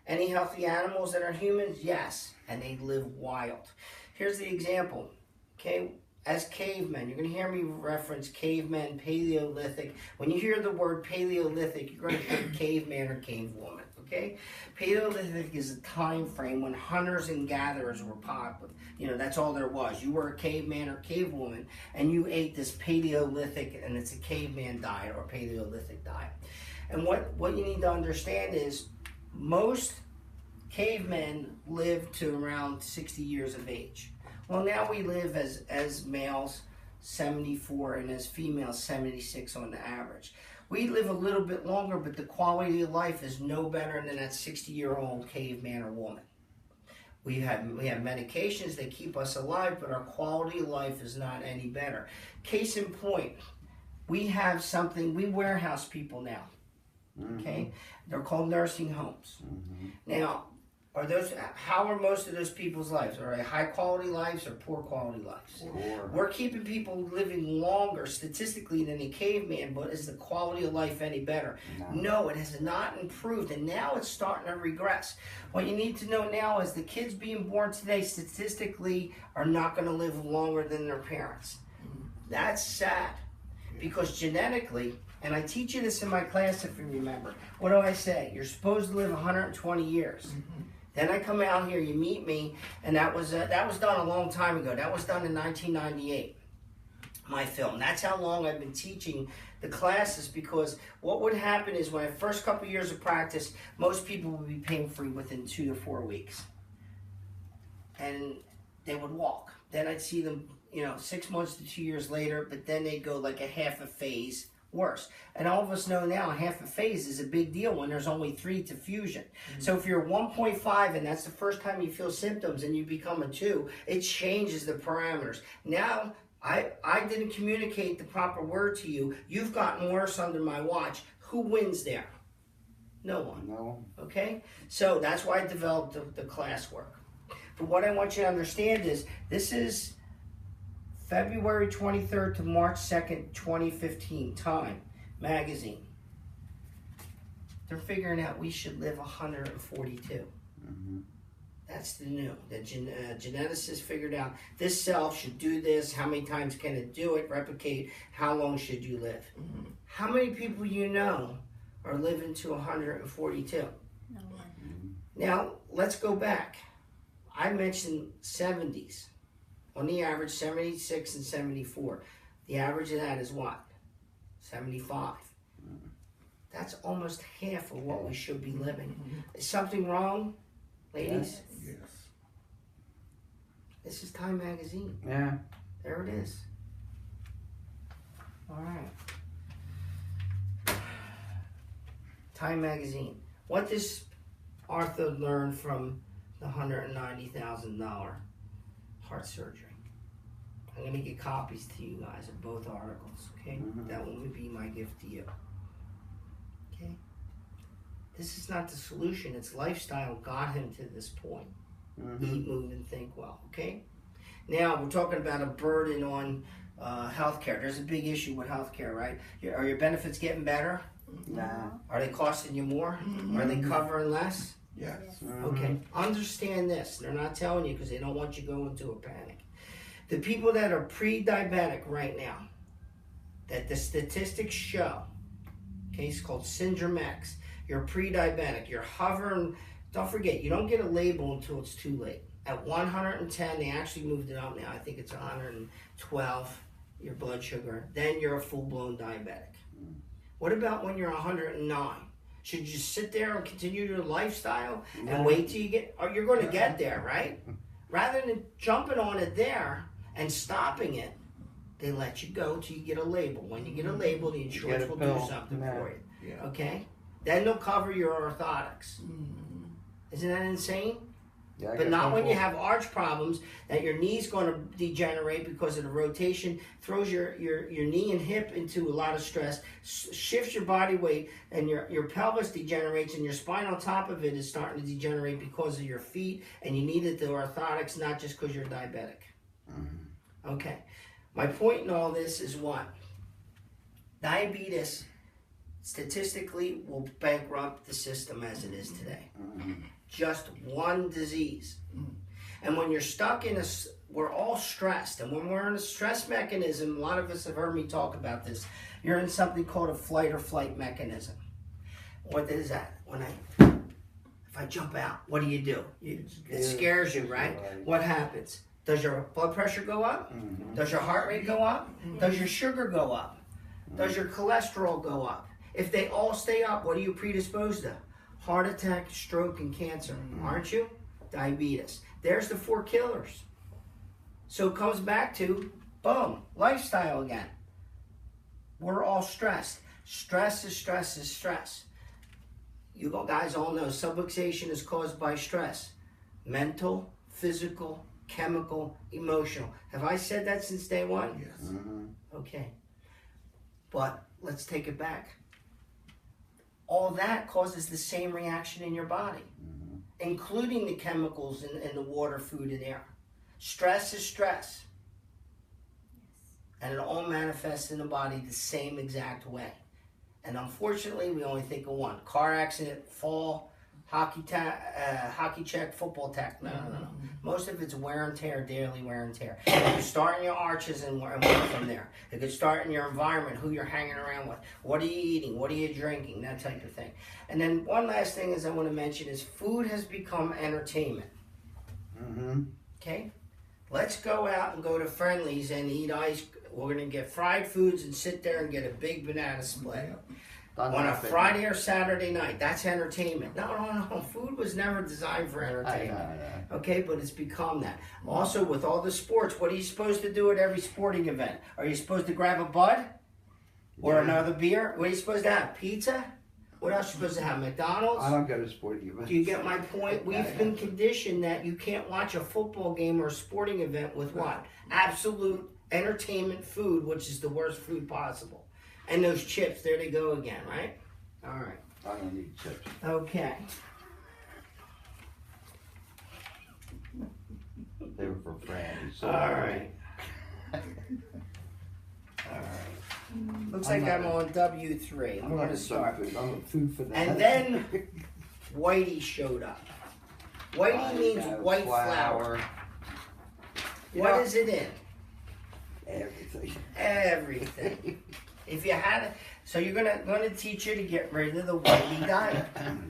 Any healthy animals that are humans? Yes. And they live wild. Here's the example. Okay, as cavemen, you're going to hear me reference cavemen, Paleolithic. When you hear the word Paleolithic, you're going to think caveman or cavewoman. Okay, Paleolithic is a time frame when hunters and gatherers were popular. You know, that's all there was. You were a caveman or cavewoman, and you ate this Paleolithic, and it's a caveman diet or Paleolithic diet. And what you need to understand is most cavemen lived to around 60 years of age. Well, now we live as males 74 and as females 76 on the average. We live a little bit longer, but the quality of life is no better than that 60-year-old caveman or woman. We have medications that keep us alive, but our quality of life is not any better. Case in point, we have something, we warehouse people now. Okay? They're called nursing homes. Now, how are most of those people's lives? Are they high quality lives or poor quality lives? Poor. We're keeping people living longer statistically than a caveman, but is the quality of life any better? No, it has not improved, and now it's starting to regress. What you need to know now is the kids being born today statistically are not going to live longer than their parents. That's sad, because genetically, and I teach you this in my class if you remember, what do I say? You're supposed to live 120 years. Then I come out here, you meet me, and that was done a long time ago. That was done in 1998, my film. That's how long I've been teaching the classes, because what would happen is when the first couple years of practice, most people would be pain-free within 2 to 4 weeks. And they would walk. Then I'd see them, 6 months to 2 years later, but then they'd go like a half a phase worse. And all of us know now half a phase is a big deal when there's only 3 to fusion. So if you're 1.5 and that's the first time you feel symptoms and you become a 2, it changes the parameters. Now, I didn't communicate the proper word to you. You've gotten worse under my watch. Who wins there? No one. No. Okay? So that's why I developed the classwork. But what I want you to understand is this is February 23rd to March 2nd, 2015, Time magazine. They're figuring out we should live 142. That's the new. The geneticists figured out this cell should do this. How many times can it do it? Replicate. How long should you live? How many people you know are living to 142? No one. Now, let's go back. I mentioned 70s. On the average, 76 and 74. The average of that is what? 75. That's almost half of what we should be living. Is something wrong, ladies? Yes. This is Time magazine. Yeah. There it is. All right. Time magazine. What does Arthur learn from the $190,000 heart surgery? I'm going to get copies to you guys of both articles, okay? That one would be my gift to you. Okay? This is not the solution. It's lifestyle got him to this point. Eat, move, and think well, okay? Now, we're talking about a burden on healthcare. There's a big issue with healthcare, right? Are your benefits getting better? Nah. Are they costing you more? Are they covering less? Yes. Okay, understand this. They're not telling you because they don't want you to go into a panic. The people that are pre-diabetic right now, that the statistics show, okay, it's called Syndrome X. You're pre-diabetic. You're hovering. Don't forget, you don't get a label until it's too late. At 110, they actually moved it up now. I think it's 112, your blood sugar. Then you're a full-blown diabetic. What about when you're 109? Should you just sit there and continue your lifestyle and wait till you get, or you're going to get there, right? Rather than jumping on it there and stopping it, they let you go till you get a label. When you get a label, the insurance will do something for you. Yeah. Okay? Then they'll cover your orthotics. Isn't that insane? Yeah, I But got not when you people- have arch problems that your knee's going to degenerate because of the rotation, throws your knee and hip into a lot of stress, shifts your body weight, and your pelvis degenerates, and your spine on top of it is starting to degenerate because of your feet, and you needed the orthotics, not just because you're diabetic. Okay. My point in all this is what? Diabetes statistically will bankrupt the system as it is today. Just one disease. And when you're stuck in we're all stressed. And when we're in a stress mechanism, a lot of us have heard me talk about this, you're in something called a fight or flight mechanism. What is that? If I jump out, what do? It scares you, right? What happens? Does your blood pressure go up? Does your heart rate go up? Does your sugar go up? Does your cholesterol go up? If they all stay up, what are you predisposed to? Heart attack, stroke, and cancer, aren't you? Diabetes. There's the 4 killers. So it comes back to, boom, lifestyle again. We're all stressed. Stress is stress is stress. You guys all know subluxation is caused by stress. Mental, physical, chemical, emotional. Have I said that since day one? Yes. Okay. But let's take it back. All that causes the same reaction in your body, including the chemicals in the water, food, and air. Stress is stress. And it all manifests in the body the same exact way. And unfortunately, we only think of one. Car accident, fall, hockey check, football tech. No. Most of it's wear and tear, daily wear and tear. It could start in your arches and work from there. It could start in your environment, who you're hanging around with. What are you eating? What are you drinking? That type of thing. And then one last thing is I want to mention is food has become entertainment. Okay? Let's go out and go to Friendly's and eat ice. We're going to get fried foods and sit there and get a big banana split. On a Friday or Saturday night. That's entertainment. No. Food was never designed for entertainment. I know. Okay, but it's become that. Also, with all the sports, what are you supposed to do at every sporting event? Are you supposed to grab a Bud? Or another beer? What are you supposed to have? Pizza? What else are you supposed to have? McDonald's? I don't go to sporting events. Do you get my point? We've been conditioned that you can't watch a football game or a sporting event with what? Absolute entertainment food, which is the worst food possible. And those chips, there they go again, right? All right. I don't need chips. Okay. They were for Friends. So All right. Looks like I'm on W3. I'm going to start. I'm a food for that. And then Whitey showed up. Whitey means white flour. What is it in? Everything. Everything. If you had it, so you're gonna teach you to get rid of the Whitey diet,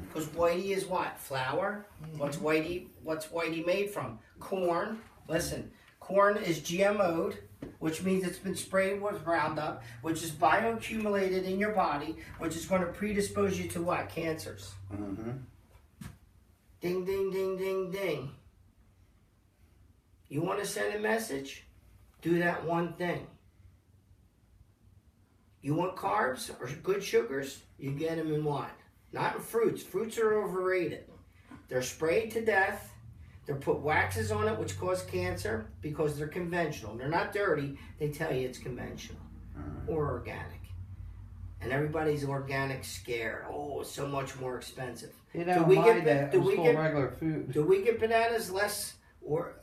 because Whitey is what? Flour. What's Whitey made from? Corn. Listen, corn is GMO'd, which means it's been sprayed with Roundup, which is bioaccumulated in your body, which is going to predispose you to what? Cancers. Ding, ding, ding, ding, ding. You want to send a message? Do that one thing. You want carbs or good sugars? You get them in what? Not in fruits. Fruits are overrated. They're sprayed to death. They're put waxes on it, which cause cancer because they're conventional. They're not dirty. They tell you it's conventional or organic. And everybody's organic scared. Oh, it's so much more expensive. You know, regular food. Do we get bananas less or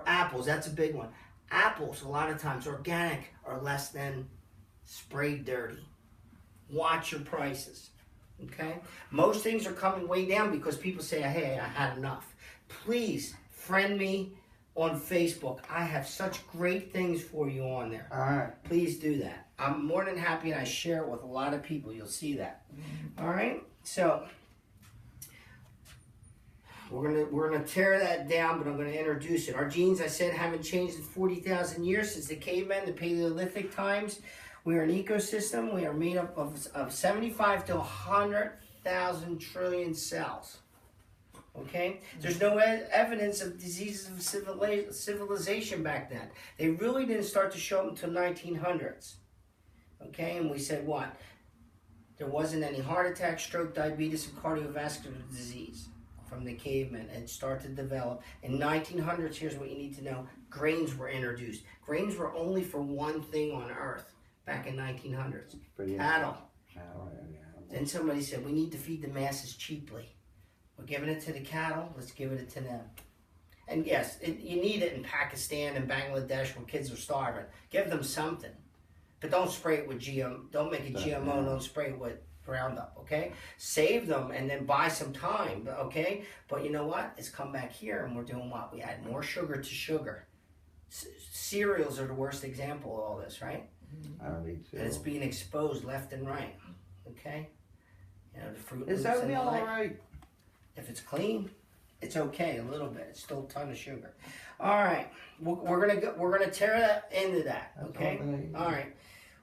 apples? That's a big one. Apples, a lot of times, organic, are less than sprayed dirty. Watch your prices, okay? Most things are coming way down because people say, hey, I had enough. Please, friend me on Facebook. I have such great things for you on there. All right. Please do that. I'm more than happy, and I share it with a lot of people. You'll see that. All right? So we're gonna tear that down, but I'm gonna introduce it. Our genes, I said, haven't changed in 40,000 years since the cavemen, the Paleolithic times. We are an ecosystem. We are made up of 75 to 100,000 trillion cells. Okay? There's no evidence of diseases of civilization back then. They really didn't start to show up until 1900s. Okay? And we said what? There wasn't any heart attack, stroke, diabetes, and cardiovascular disease from the cavemen and start to develop. In 1900s, here's what you need to know. Grains were introduced. Grains were only for one thing on earth back in 1900s. Cattle. Then somebody said, we need to feed the masses cheaply. We're giving it to the cattle, let's give it to them. And yes, you need it in Pakistan and Bangladesh where kids are starving. Give them something. But don't spray it with GM. Don't make it GMO. Don't spray it with Roundup, okay? Save them and then buy some time, okay? But you know what? It's come back here and we're doing what? We add more sugar to sugar. Cereals are the worst example of all this, right? I don't eat cereal. And it's being exposed left and right, okay? You know, the Fruit Loops. Is oatmeal all right? If it's clean, it's okay. A little bit. It's still a ton of sugar. All right, we're gonna tear that into that, okay? All right.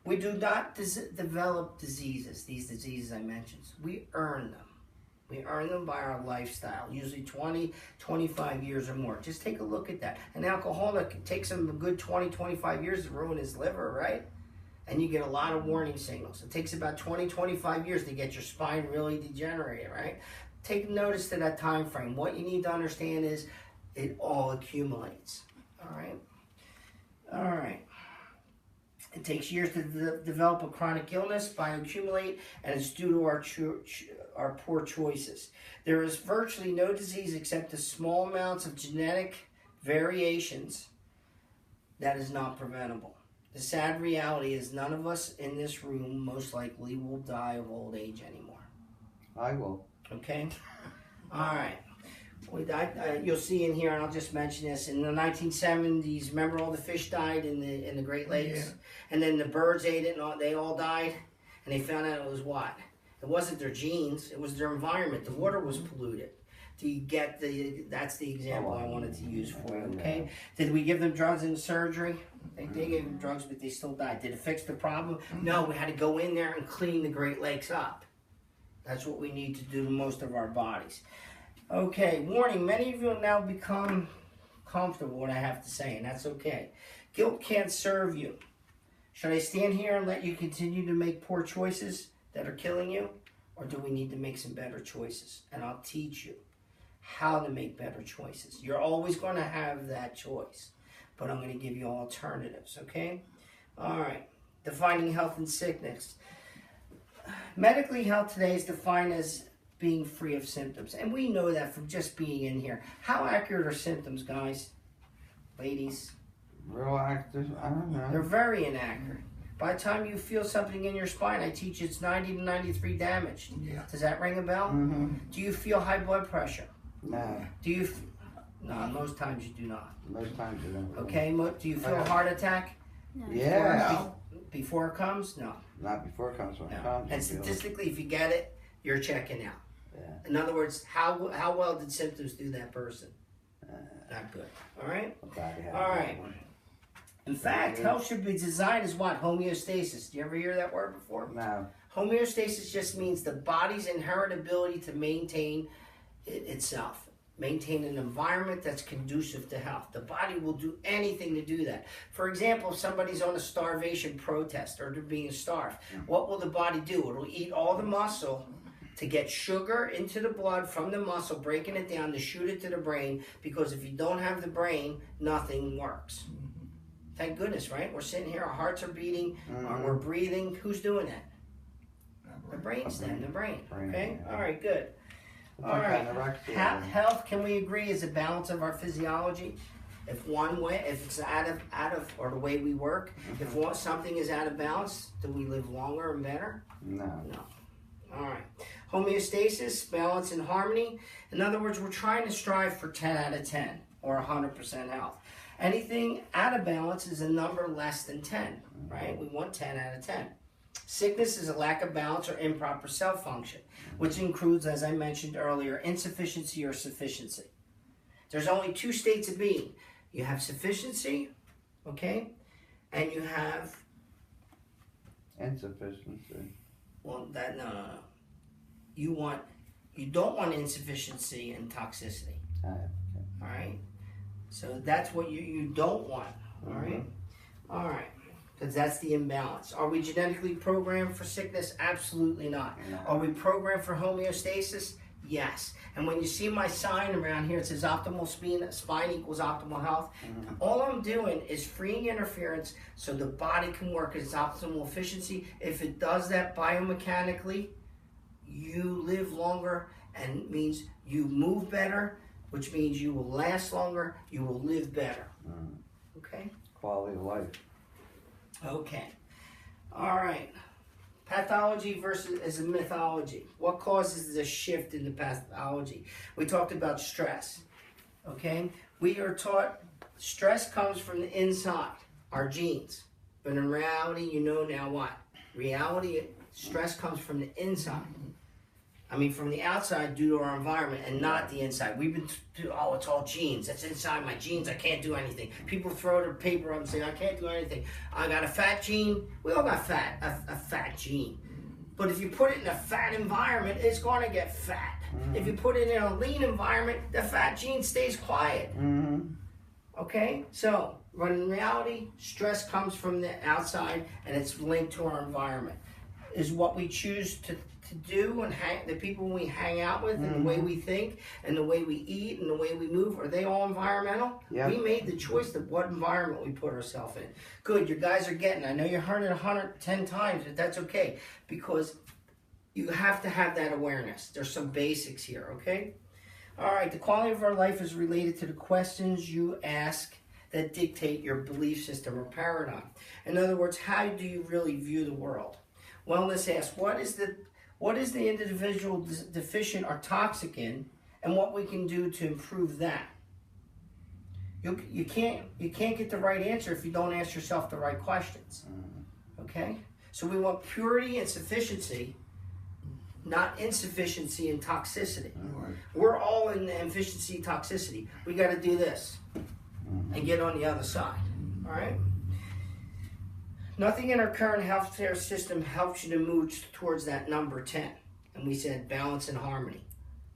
We do not develop diseases, these diseases I mentioned. We earn them. We earn them by our lifestyle, usually 20, 25 years or more. Just take a look at that. An alcoholic takes him a good 20, 25 years to ruin his liver, right? And you get a lot of warning signals. It takes about 20, 25 years to get your spine really degenerated, right? Take notice to that time frame. What you need to understand is it all accumulates, all right? All right. It takes years to develop a chronic illness, bioaccumulate, and it's due to our poor choices. There is virtually no disease except the small amounts of genetic variations that is not preventable. The sad reality is none of us in this room most likely will die of old age anymore. I will. Okay? All right. You'll see in here, and I'll just mention this, in the 1970s, remember all the fish died in the Great Lakes? Yeah. And then the birds ate it, and they all died? And they found out it was what? It wasn't their genes, it was their environment. The water was polluted. Do you get that's the example I wanted to use for you, okay? Did we give them drugs and surgery? They gave them drugs, but they still died. Did it fix the problem? No, we had to go in there and clean the Great Lakes up. That's what we need to do to most of our bodies. Okay, warning, many of you will now become comfortable with what I have to say, and that's okay. Guilt can't serve you. Should I stand here and let you continue to make poor choices that are killing you? Or do we need to make some better choices? And I'll teach you how to make better choices. You're always going to have that choice, but I'm going to give you alternatives, okay? All right, defining health and sickness. Medically, health today is defined as being free of symptoms. And we know that from just being in here. How accurate are symptoms, guys? Ladies? Real accurate? I don't know. They're very inaccurate. By the time you feel something in your spine, I teach you it's 90 to 93 damaged. Yeah. Does that ring a bell? Mm-hmm. Do you feel high blood pressure? No. Do you? No, most times you do not. Most times you don't. Okay, do you feel a heart attack? No. Yeah. Before it comes? No. Not before it comes. When it comes. And statistically, if you get it, you're checking out. Yeah. In other words, how well did symptoms do that person? Not good. All right? All right. In fact, health should be designed as what? Homeostasis. Do you ever hear that word before? No. Homeostasis just means the body's inherent ability to maintain itself. Maintain an environment that's conducive to health. The body will do anything to do that. For example, if somebody's on a starvation protest or they're being starved, what will the body do? It'll eat all the muscle to get sugar into the blood from the muscle, breaking it down to shoot it to the brain, because if you don't have the brain, nothing works. Thank goodness, right? We're sitting here, our hearts are beating, we're breathing. Who's doing that? The brain's then, the brain. Okay? All right, good. All right. Health, can we agree, is a balance of our physiology? If it's out of, or the way we work, if something is out of balance, do we live longer and better? No. No. All right. Homeostasis, balance and harmony. In other words, we're trying to strive for 10 out of 10 or 100% health. Anything out of balance is a number less than 10, right? We want 10 out of 10. Sickness is a lack of balance or improper cell function, which includes, as I mentioned earlier, insufficiency or sufficiency. There's only two states of being. You have sufficiency, okay, and you have insufficiency. Well, no. You don't want insufficiency and toxicity. Okay. All right. So that's what you don't want. All right. All right. Because that's the imbalance. Are we genetically programmed for sickness? Absolutely not. No. Are we programmed for homeostasis? Yes. And when you see my sign around here, it says optimal spine equals optimal health. All I'm doing is freeing interference so the body can work at its optimal efficiency. If it does that biomechanically, you live longer, and it means you move better, which means you will last longer, you will live better. Okay? Quality of life. Okay. All right. Pathology versus a mythology. What causes the shift in the pathology? We talked about stress. Okay? We are taught stress comes from the inside, our genes. But in reality, you know now what? Reality, stress comes from the inside. I mean, from the outside due to our environment and not the inside. We've been, oh, it's all genes. That's inside my genes. I can't do anything. People throw their paper up and say, I can't do anything. I got a fat gene. We all got a fat gene. But if you put it in a fat environment, it's going to get fat. If you put it in a lean environment, the fat gene stays quiet. Okay? So, but in reality, stress comes from the outside and it's linked to our environment. Is what we choose to do and the people we hang out with and the way we think and the way we eat and the way we move, are they all environmental? Yep. We made the choice of what environment we put ourselves in. Good, you guys are getting, I know you heard it 110 times, but that's okay, because you have to have that awareness. There's some basics here, okay? All right, the quality of our life is related to the questions you ask that dictate your belief system or paradigm. In other words, how do you really view the world? Wellness asks, what is the individual deficient or toxic in, and what we can do to improve that? You can't get the right answer if you don't ask yourself the right questions. Okay? So we want purity and sufficiency, not insufficiency and toxicity. We're all in the efficiency toxicity. We got to do this and get on the other side. All right? Nothing in our current healthcare system helps you to move towards that number 10. And we said balance and harmony.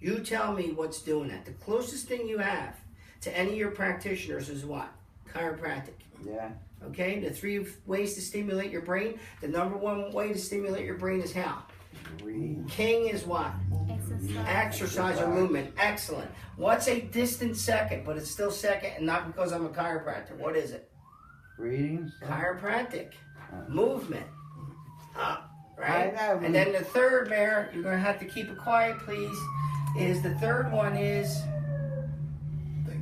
You tell me what's doing that. The closest thing you have to any of your practitioners is what? Chiropractic. Yeah. Okay? The 3 ways to stimulate your brain. The number 1 way to stimulate your brain is how? Read. King is what? Exercise or movement. Excellent. What's a distant second, but it's still second and not because I'm a chiropractor? What is it? Reading. Chiropractic. Movement. Right? I know. And then the third, Mayor, you're going to have to keep it quiet, please, is the third one is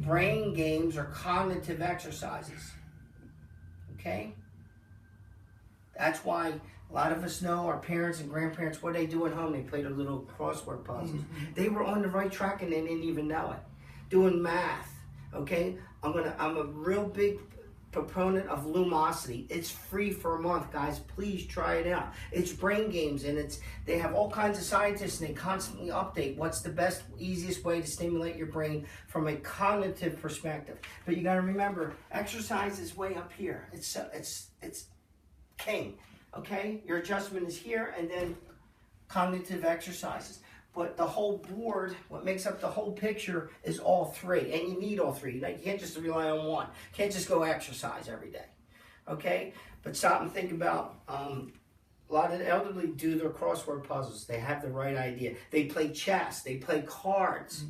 brain games or cognitive exercises. Okay? That's why a lot of us know our parents and grandparents, what they do at home, they play their little crossword puzzles. They were on the right track and they didn't even know it. Doing math. Okay? I'm a real big proponent of Lumosity. It's free for a month, guys. Please try it out. It's brain games, and they have all kinds of scientists, and they constantly update what's the best, easiest way to stimulate your brain from a cognitive perspective. But you got to remember, exercise is way up here. It's king. Okay, your adjustment is here, and then cognitive exercises. But the whole board, what makes up the whole picture, is all 3. And you need all 3. Like, you can't just rely on one. You can't just go exercise every day. Okay? But stop and think about, a lot of the elderly do their crossword puzzles. They have the right idea. They play chess. They play cards.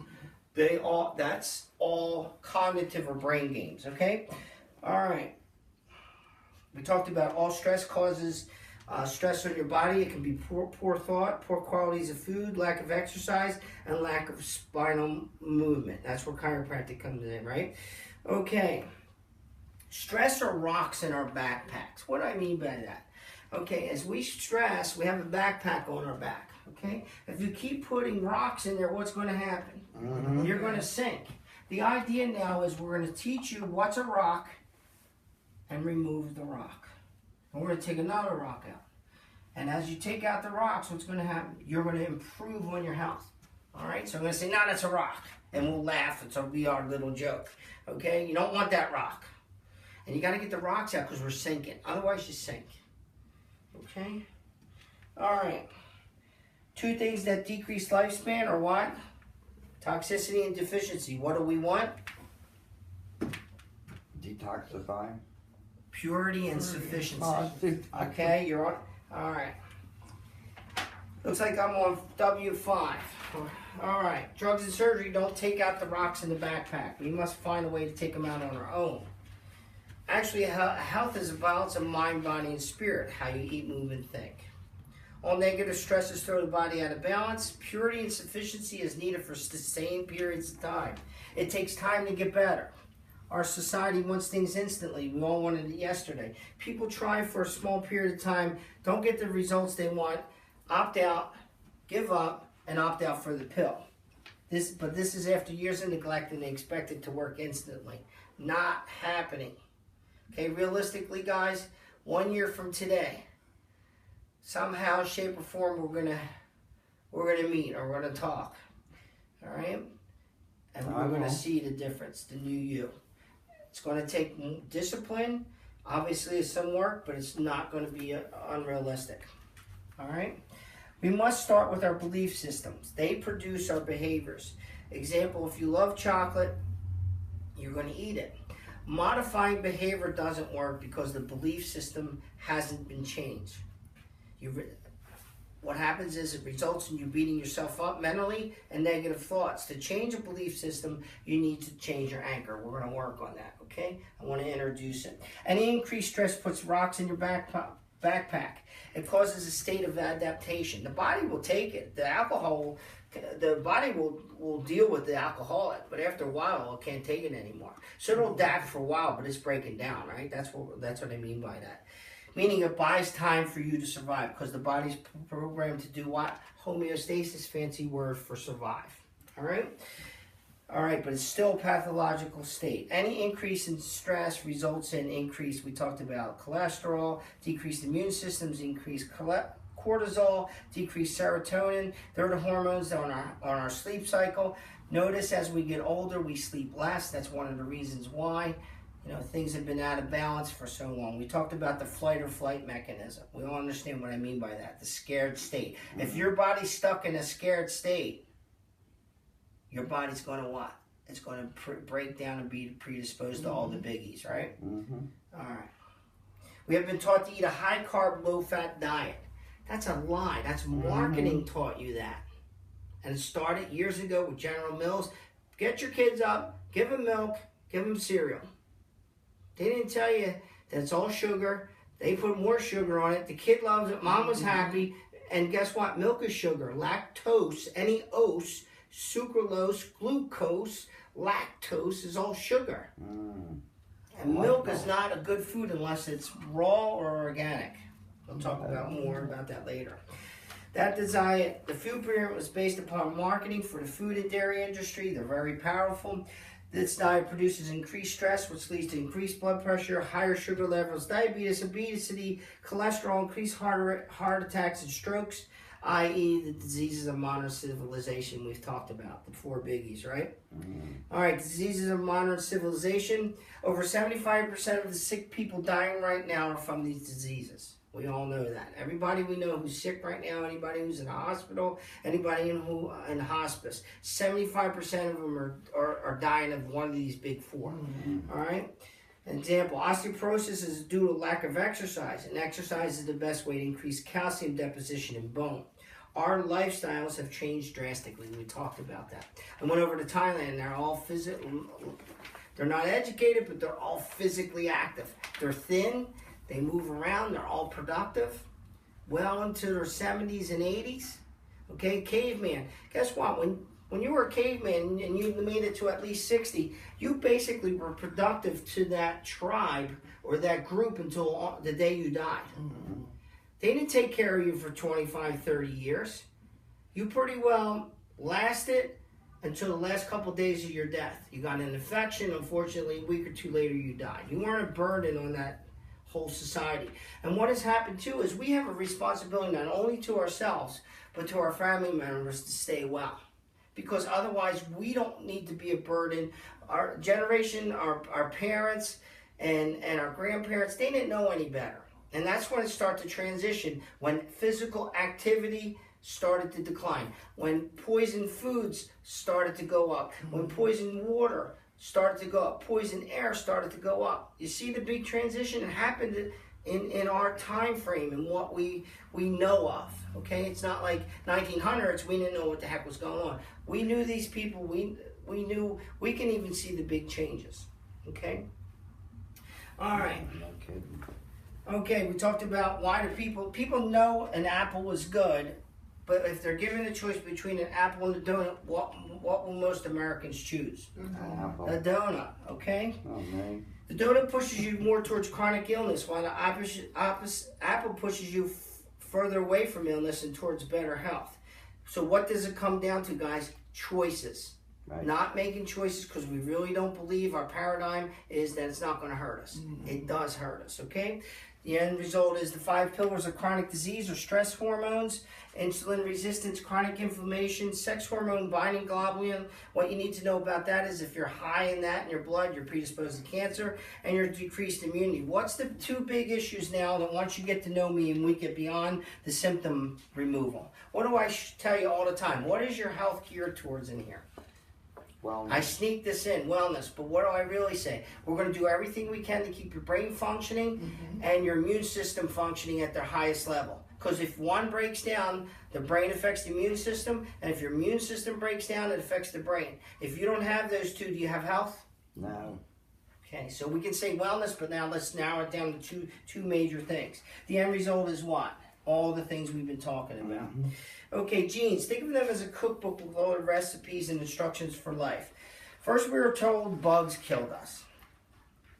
That's all cognitive or brain games. Okay? All right. We talked about all stress causes stress on your body. It can be poor thought, poor qualities of food, lack of exercise, and lack of spinal movement. That's where chiropractic comes in, right? Okay. Stress are rocks in our backpacks. What do I mean by that? Okay, as we stress, we have a backpack on our back. Okay? If you keep putting rocks in there, what's going to happen? You're going to sink. The idea now is we're going to teach you what's a rock and remove the rock. And we're going to take another rock out. And as you take out the rocks, what's going to happen? You're going to improve on your health. All right? So I'm going to say, no, that's a rock. And we'll laugh. It'll be our little joke. Okay? You don't want that rock. And you got to get the rocks out because we're sinking. Otherwise, you sink. Okay? All right. 2 things that decrease lifespan are what? Toxicity and deficiency. What do we want? Detoxify. Purity and sufficiency. Oh, Okay, you're on. All right. Looks like I'm on W5. All right, drugs and surgery don't take out the rocks in the backpack. We must find a way to take them out on our own. Actually, health is a balance of mind, body, and spirit, how you eat, move, and think. All negative stresses throw the body out of balance. Purity and sufficiency is needed for sustained periods of time. It takes time to get better. Our society wants things instantly. We all wanted it yesterday. People try for a small period of time, don't get the results they want, opt out, give up, and opt out for the pill. But this is after years of neglect, and they expect it to work instantly. Not happening. Okay, realistically, guys, 1 year from today, somehow, shape, or form, we're gonna meet, or we're gonna talk. All right, and we're gonna see the difference, the new you. It's gonna take discipline. Obviously, it's some work, but it's not gonna be unrealistic. All right. We must start with our belief systems. They produce our behaviors. Example: if you love chocolate, you're gonna eat it. Modifying behavior doesn't work because the belief system hasn't been changed. What happens is it results in you beating yourself up mentally and negative thoughts. To change a belief system, you need to change your anchor. We're going to work on that, okay? I want to introduce it. Any increased stress puts rocks in your backpack. It causes a state of adaptation. The body will take it. The body will deal with the alcoholic, but after a while, it can't take it anymore. So it'll adapt for a while, but it's breaking down, right? That's what I mean by that. Meaning it buys time for you to survive, because the body's programmed to do what? Homeostasis, fancy word for survive. All right? All right, but it's still a pathological state. Any increase in stress results in increase, we talked about cholesterol, decreased immune systems, increased cortisol, decreased serotonin. They're the hormones on our sleep cycle. Notice as we get older, we sleep less. That's one of the reasons why. Things have been out of balance for so long. We talked about the fight or flight mechanism. We all understand what I mean by that, the scared state. Mm-hmm. If your body's stuck in a scared state, your body's going to what? It's going to break down and be predisposed to all the biggies, right? Mm-hmm. All right. We have been taught to eat a high-carb, low-fat diet. That's a lie. That's marketing taught you that. And it started years ago with General Mills. Get your kids up, give them milk, give them cereal. They didn't tell you that it's all sugar. They put more sugar on it. The kid loves it. Mom was happy. And guess what? Milk is sugar. Lactose, N-E-O-S, sucralose, glucose, lactose is all sugar. And milk is not a good food unless it's raw or organic. We'll talk more about that later. That diet, the food pyramid was based upon marketing for the food and dairy industry. They're very powerful. This diet produces increased stress, which leads to increased blood pressure, higher sugar levels, diabetes, obesity, cholesterol, increased heart attacks and strokes, i.e. the diseases of modern civilization we've talked about, the 4 biggies, right? All right, diseases of modern civilization. Over 75% of the sick people dying right now are from these diseases. We all know that. Everybody we know who's sick right now, anybody who's in a hospital, anybody in hospice, 75% of them are dying of one of these big 4. All right? An example, osteoporosis is due to lack of exercise, and exercise is the best way to increase calcium deposition in bone. Our lifestyles have changed drastically. We talked about that. I went over to Thailand, and they're all they're not educated, but they're all physically active. They're thin. They move around. They're all productive. Well into their 70s and 80s. Okay, caveman. Guess what? When you were a caveman and you made it to at least 60, you basically were productive to that tribe or that group until the day you died. Mm-hmm. They didn't take care of you for 25, 30 years. You pretty well lasted until the last couple days of your death. You got an infection. Unfortunately, a week or 2 later, you died. You weren't a burden on that whole society. And what has happened too is we have a responsibility not only to ourselves but to our family members to stay well, because otherwise we don't need to be a burden. Our generation, our parents and our grandparents, they didn't know any better, and that's when it started to transition, when physical activity started to decline, when poison foods started to go up, when poison water started to go up, poison air started to go up. You see the big transition? It happened in our time frame and what we know of. Okay, it's not like 1900s. We didn't know what the heck was going on. We knew these people. We knew. We can even see the big changes. Okay. All right. No kidding. Okay, we talked about why do people know an apple is good, but if they're given a choice between an apple and a donut, what will most Americans choose? Apple. A donut. Okay. Oh, man. The donut pushes you more towards chronic illness, while the apple pushes you further away from illness and towards better health. So what does it come down to, guys? Choices. Right. Not making choices because we really don't believe our paradigm is that it's not going to hurt us. It does hurt us, okay? The end result is the 5 pillars of chronic disease or stress hormones, insulin resistance, chronic inflammation, sex hormone binding globulin. What you need to know about that is if you're high in that in your blood, you're predisposed to cancer, and you're decreased immunity. What's the 2 big issues now that once you get to know me and we get beyond the symptom removal? What do I tell you all the time? What is your health geared towards in here? Well, I sneak this in, wellness, but what do I really say? We're going to do everything we can to keep your brain functioning and your immune system functioning at their highest level. Because if one breaks down, the brain affects the immune system, and if your immune system breaks down, it affects the brain. If you don't have those 2, do you have health? no. Okay, so we can say wellness, but now let's narrow it down to two major things. The end result is what? All the things we've been talking about. Okay, genes. Think of them as a cookbook with all the recipes and instructions for life. First, we were told bugs killed us.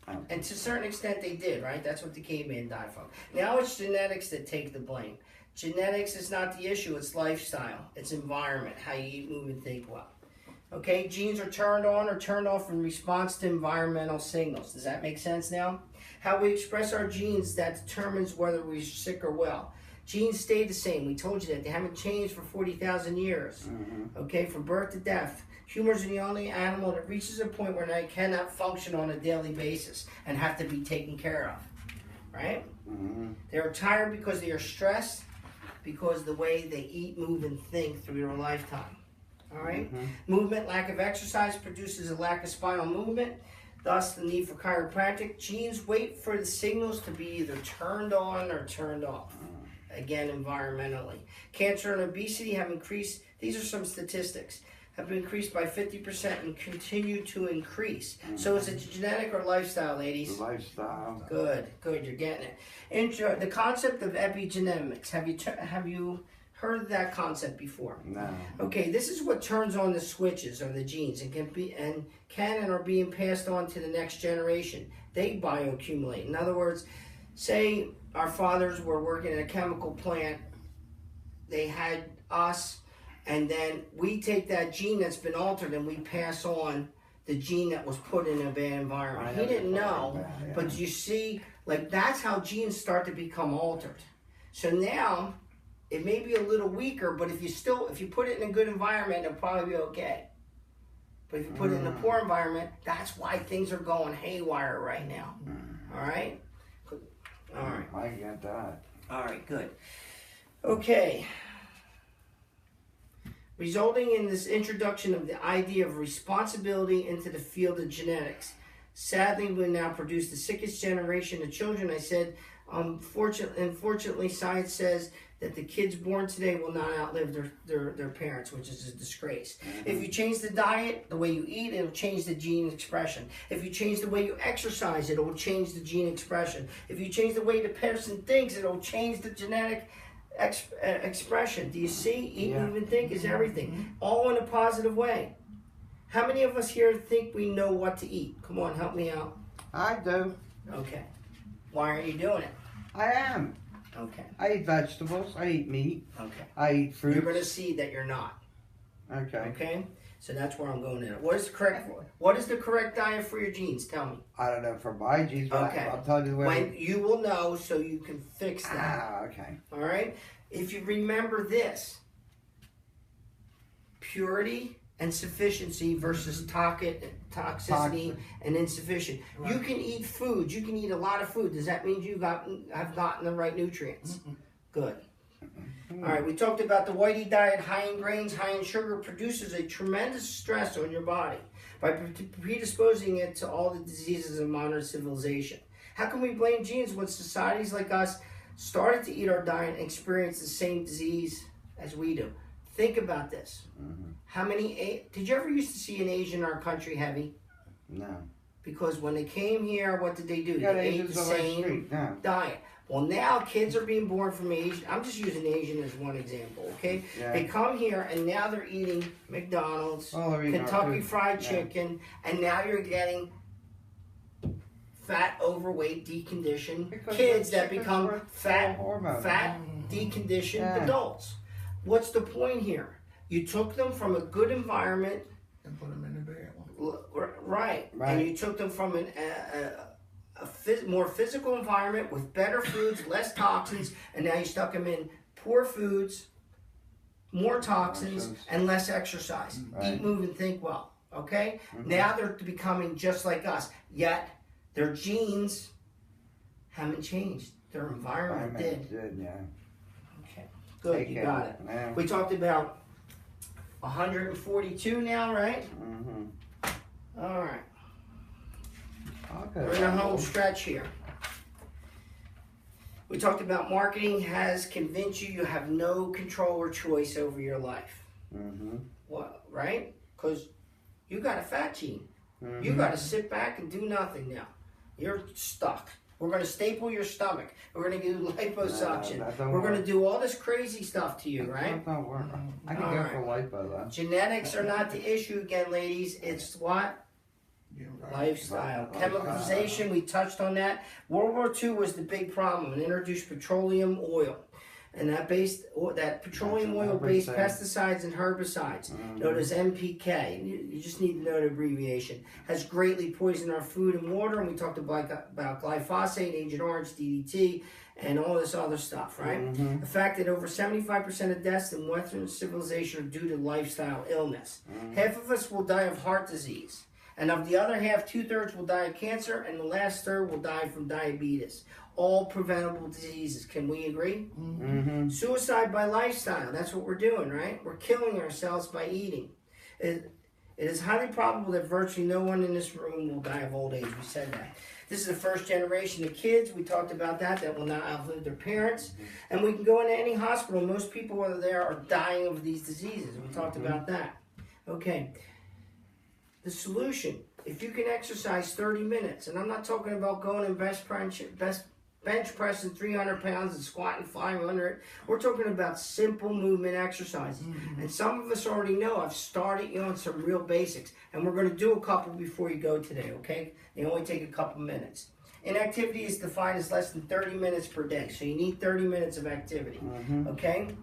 And to a certain extent, they did, right? That's what the caveman died from. Now it's genetics that take the blame. Genetics is not the issue. It's lifestyle. It's environment, how you eat, move, and think well. Okay, genes are turned on or turned off in response to environmental signals. Does that make sense now? How we express our genes, that determines whether we're sick or well. Genes stay the same. We told you that. They haven't changed for 40,000 years. Okay, from birth to death. Humans are the only animal that reaches a point where they cannot function on a daily basis and have to be taken care of. Right? They are tired because they are stressed, because of the way they eat, move, and think through their lifetime. All right? Movement, lack of exercise produces a lack of spinal movement, thus the need for chiropractic. Genes wait for the signals to be either turned on or turned off. Again, environmentally. Cancer and obesity have increased, these are some statistics, have increased by 50% and continue to increase. So is it genetic or lifestyle, ladies? Lifestyle. Good, you're getting it. The concept of epigenetics, have you heard of that concept before? No. Okay, this is what turns on the switches or the genes and can and are being passed on to the next generation. They bioaccumulate. In other words, say our fathers were working in a chemical plant, they had us, and then we take that gene that's been altered and we pass on the gene that was put in a bad environment. He didn't know, but you see, like that's how genes start to become altered. So now, it may be a little weaker, but if you put it in a good environment, it'll probably be okay. But if you put it in a poor environment, that's why things are going haywire right now. All right? All right. I get that. All right, good. Okay. Resulting in this introduction of the idea of responsibility into the field of genetics. Sadly, we now produce the sickest generation of children. I said, unfortunately, science says that the kids born today will not outlive their parents, which is a disgrace. If you change the diet, the way you eat, it'll change the gene expression. If you change the way you exercise, it will change the gene expression. If you change the way the person thinks, it'll change the genetic expression. Do you see? Eat, move, and think is everything. All in a positive way. How many of us here think we know what to eat? Come on, help me out. I do. Okay. Why aren't you doing it? I am. Okay. I eat vegetables. I eat meat. Okay. I eat fruits. You're going to see that you're not. Okay. Okay? So that's where I'm going in. What is the correct diet for your genes? Tell me. I don't know for my genes, but Okay. I'll tell you the way. When you will know so you can fix that. Ah, okay. All right? If you remember this, purity and sufficiency versus toxicity Toxic. and insufficient. Right. You can eat food. You can eat a lot of food. Does that mean you have gotten the right nutrients? Good. All right, we talked about the whitey diet, high in grains, high in sugar, produces a tremendous stress on your body by predisposing it to all the diseases of modern civilization. How can we blame genes when societies like us started to eat our diet and experience the same disease as we do? Think about this. How many, did you ever used to see an Asian in our country heavy? No. Because when they came here, what did they do? Yeah, They ate Asians the are like same street, no. diet. Well, now kids are being born from Asian. I'm just using Asian as one example, okay? Yeah. They come here and now they're eating McDonald's, Oh, they're eating our Kentucky food. Fried Yeah. Chicken, and now you're getting fat, overweight, deconditioned Because kids the that chickens become were fat, full of hormones. deconditioned Yeah. adults. What's the point here? You took them from a good environment, And put them in the bed. right? Right. And you took them from more physical environment with better foods, less toxins, and now you stuck them in poor foods, more toxins, Nonsense. and less exercise. Right. Eat, move, and think well. Okay? Now they're becoming just like us. Yet their genes haven't changed. Their environment did. Yeah. Okay. Good. Take You care. got it. Yeah. We talked about 142 now, right? All right. Okay. We're in the home stretch here. We talked about marketing has convinced you have no control or choice over your life. What, right? Because you got a fat gene. You got to sit back and do nothing now. You're stuck. We're going to staple your stomach. We're going to do liposuction. that don't We're going to work. do all this crazy stuff to you, right? That don't work. I can All go right. for lipo though. Genetics are not the issue again, ladies. It's what? Yeah, right. Lifestyle. Lifestyle. Chemicalization, we touched on that. World War II was the big problem. It introduced petroleum oil. And that petroleum That's an oil based herbicide. pesticides and herbicides, known as NPK, you just need to know the abbreviation, has greatly poisoned our food and water. And we talked about glyphosate, Agent Orange, DDT, and all this other stuff, right? The fact that over 75% of deaths in Western civilization are due to lifestyle illness. Half of us will die of heart disease. And of the other half, 2/3 will die of cancer, and the last third will die from diabetes. All preventable diseases. Can we agree? Suicide by lifestyle. That's what we're doing, right? We're killing ourselves by eating. It is highly probable that virtually no one in this room will die of old age. We said that. This is the first generation of kids. We talked about that will not outlive their parents. And we can go into any hospital. Most people who are there are dying of these diseases. We talked about that. Okay. The solution, if you can exercise 30 minutes, and I'm not talking about going and bench pressing 300 pounds and squatting 500. We're talking about simple movement exercises. And some of us already know. I've started you on some real basics. And we're going to do a couple before you go today, okay? They only take a couple minutes. Inactivity is defined as less than 30 minutes per day. So you need 30 minutes of activity, okay?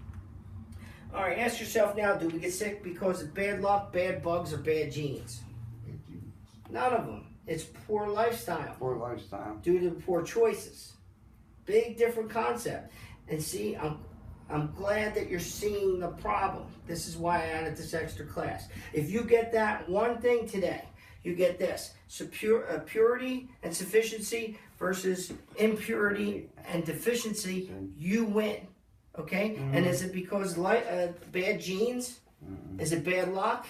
All right, ask yourself now, do we get sick because of bad luck, bad bugs, or bad genes? None of them. It's poor lifestyle. Poor lifestyle. Due to poor choices. Big different concept. And see, I'm glad that you're seeing the problem. This is why I added this extra class. If you get that one thing today, you get this. Purity and sufficiency versus impurity and deficiency, you win. Okay? And is it because bad genes? Is it bad luck?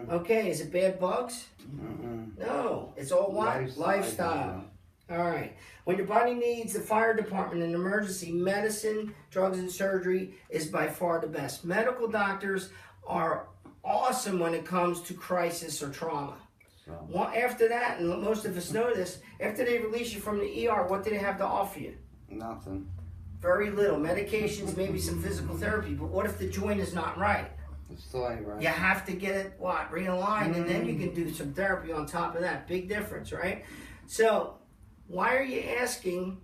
Okay, is it bad bugs? No, it's all what? Lifestyle. All right. When your body needs the fire department and emergency medicine, drugs, and surgery is by far the best. Medical doctors are awesome when it comes to crisis or trauma. Well, after that, and most of us know this, after they release you from the ER, what do they have to offer you? Nothing. Very little. Medications, maybe some physical therapy. But what if the joint is not right? It still ain't right. You have to get it, realigned, and then you can do some therapy on top of that. Big difference, right? So, why are you asking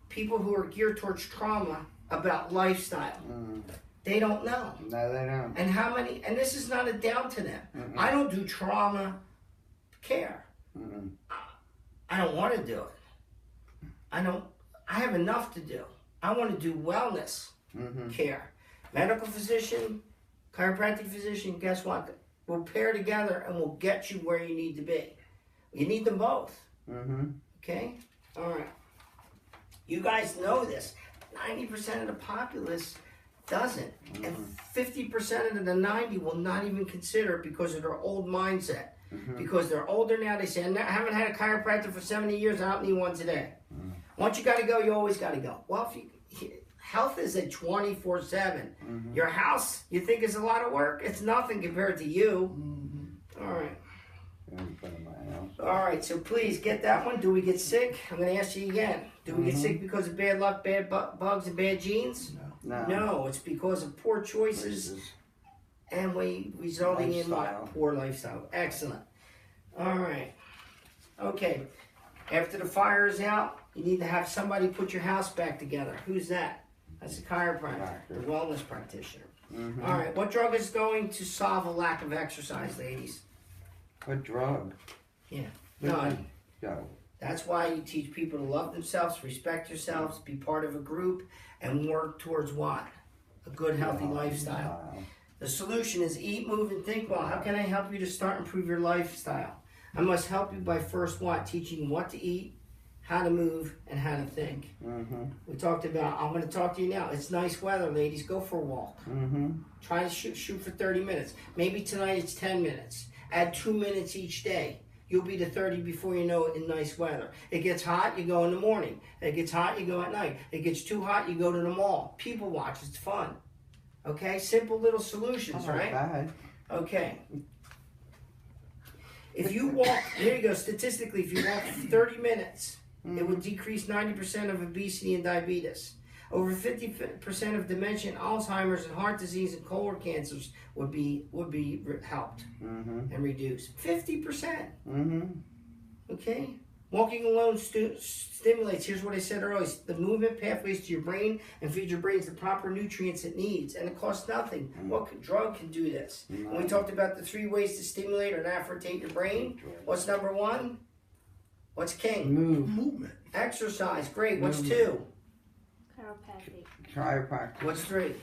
people who are geared towards trauma about lifestyle? They don't know. No, they don't. And how many, and this is not a down to them. I don't do trauma care. I don't want to do it. I have enough to do. I want to do wellness care. Medical physician, chiropractic physician, guess what? We'll pair together and we'll get you where you need to be. You need them both. Okay? All right. You guys know this. 90% of the populace doesn't. And 50% of the 90 will not even consider it because of their old mindset. Because they're older now. They say, I haven't had a chiropractor for 70 years. I don't need one today. Once you got to go, you always got to go. Well, health is a 24/7. Your house, you think is a lot of work? It's nothing compared to you. All right. All right, so please get that one. Do we get sick? I'm going to ask you again. Do we get sick because of bad luck, bad bugs, and bad genes? No. No, it's because of poor choices and resulting in what? Poor lifestyle. Excellent. All right. Okay. After the fire is out, you need to have somebody put your house back together. Who's that? That's a chiropractor, the wellness practitioner. All right. What drug is going to solve a lack of exercise, ladies? What drug? Yeah. No. Go. That's why you teach people to love themselves, respect yourselves, be part of a group, and work towards what? A good, healthy lifestyle. The solution is eat, move, and think well. How can I help you to start and improve your lifestyle? I must help you by first what? Teaching you what to eat, how to move, and how to think. We talked about, I'm going to talk to you now. It's nice weather, ladies. Go for a walk. Try to shoot for 30 minutes. Maybe tonight it's 10 minutes. Add 2 minutes each day. You'll be to 30 before you know it in nice weather. It gets hot, you go in the morning. It gets hot, you go at night. It gets too hot, you go to the mall. People watch, it's fun. Okay, simple little solutions, right? Bad. Okay. If you walk, here you go, statistically, if you walk 30 minutes, it would decrease 90% of obesity and diabetes. Over 50% of dementia, Alzheimer's, and heart disease and colon cancers would be helped and reduced. 50%. Okay? Walking alone stimulates, here's what I said earlier, the movement pathways to your brain and feed your brain the proper nutrients it needs. And it costs nothing. What drug can do this? And we talked about the 3 ways to stimulate or affectate your brain. What's number 1? What's king? Movement. Exercise. Great. What's 2? Chiropractic. What's 3?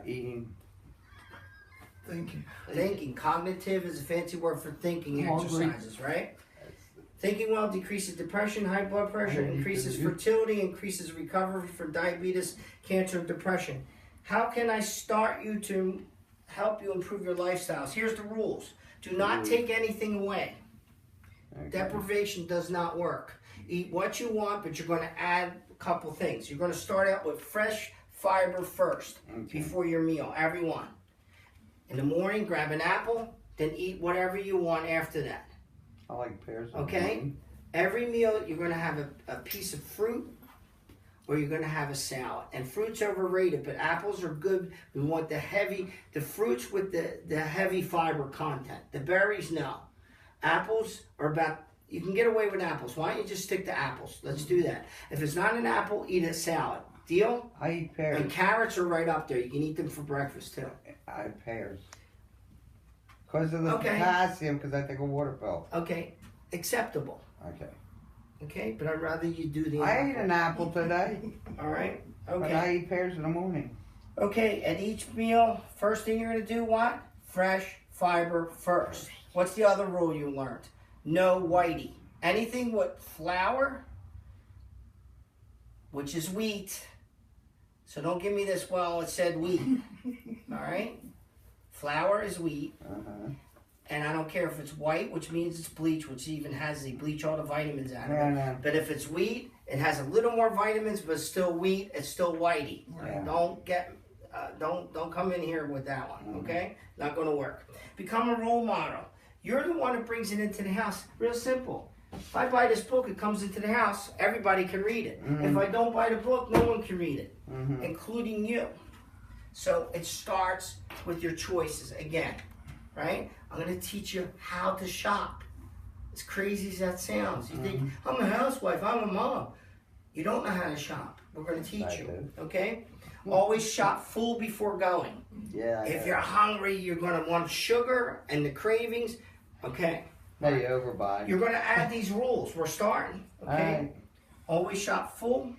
Eating. Thinking. Cognitive is a fancy word for thinking exercises, right? Thinking well decreases depression, high blood pressure, increases fertility, increases recovery for diabetes, cancer, and depression. How can I start you to help you improve your lifestyles? Here's the rules. Do not take anything away. Deprivation does not work. Eat what you want, but you're going to add a couple things. You're going to start out with fresh fiber first before your meal, everyone. In the morning, grab an apple, then eat whatever you want after that. I like pears. Okay? Every meal, you're going to have a piece of fruit or you're going to have a salad. And fruit's overrated, but apples are good. We want the fruits with the heavy fiber content. The berries, no. Apples are about, you can get away with apples. Why don't you just stick to apples? Let's do that. If it's not an apple, eat a salad. Deal? I eat pears. And carrots are right up there. You can eat them for breakfast too. I eat pears. Because of the potassium, because I take a water pill. Okay. Acceptable. Okay. Okay, but I'd rather you do the I ate an apple today. All right? Okay. But I eat pears in the morning. Okay, at each meal, first thing you're going to do, what? Fresh fiber first. What's the other rule you learned? No whitey. Anything with flour, which is wheat. So don't give me this, well, it said wheat. All right? Flour is wheat. And I don't care if it's white, which means it's bleach, which even has the bleach all the vitamins out of it. But if it's wheat, it has a little more vitamins, but it's still wheat. It's still whitey. Don't don't come in here with that one. Okay, not going to work. Become a role model. You're the one that brings it into the house. Real simple. If I buy this book, it comes into the house. Everybody can read it. If I don't buy the book, no one can read it, including you. So it starts with your choices again, right? I'm going to teach you how to shop. As crazy as that sounds. You think, I'm a housewife, I'm a mom. You don't know how to shop. We're going to teach you, okay? Always shop full before going. If you're hungry, you're going to want sugar and the cravings, okay? No, you overbuy. You're going to add these rules. We're starting, okay? Always shop full,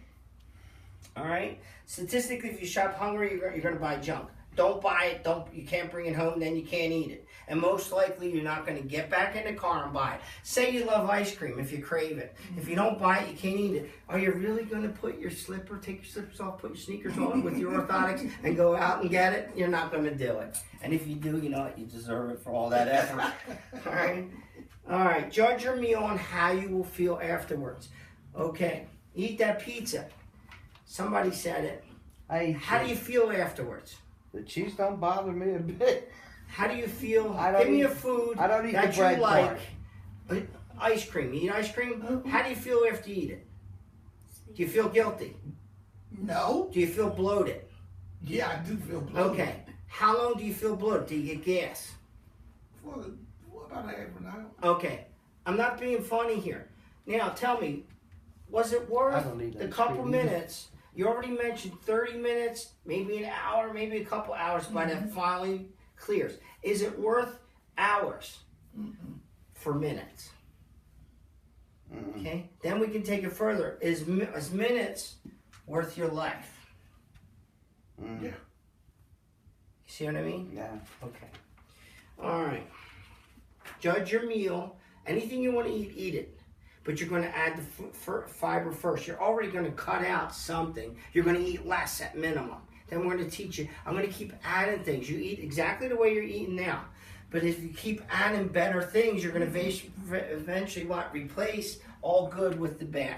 all right? Statistically, if you shop hungry, you're going to buy junk. Don't buy it. You can't bring it home, then you can't eat it. And most likely, you're not going to get back in the car and buy it. Say you love ice cream if you crave it. If you don't buy it, you can't eat it. Are you really going to put your slipper, take your slippers off, put your sneakers on with your orthotics and go out and get it? You're not going to do it. And if you do, you know what? You deserve it for all that effort. All right? All right. Judge your meal on how you will feel afterwards. Okay. Eat that pizza. Somebody said it. I eat How do cheese. you feel afterwards? The cheese don't bother me a bit. How do you feel? I don't Give me eat- a food I don't eat that the bread you like. part. Ice cream. You eat ice cream? Mhm. How do you feel after you eat it? Do you feel guilty? No. Do you feel bloated? Yeah, I do feel bloated. Okay. How long do you feel bloated? Do you get gas? For about half an hour. Okay. I'm not being funny here. Now tell me, was it I worth don't need the ice couple cream either. minutes? You already mentioned 30 minutes, maybe an hour, maybe a couple hours by that finally clears. Is it worth hours for minutes? Mm-mm. Okay. Then we can take it further. Is minutes worth your life? Mm. Yeah. You see what I mean? Yeah. Okay. All right. Judge your meal. Anything you want to eat, eat it. But you're going to add the fiber first. You're already going to cut out something. You're going to eat less at minimum. Then we're going to teach you. I'm going to keep adding things. You eat exactly the way you're eating now. But if you keep adding better things, you're going to eventually replace all good with the bad.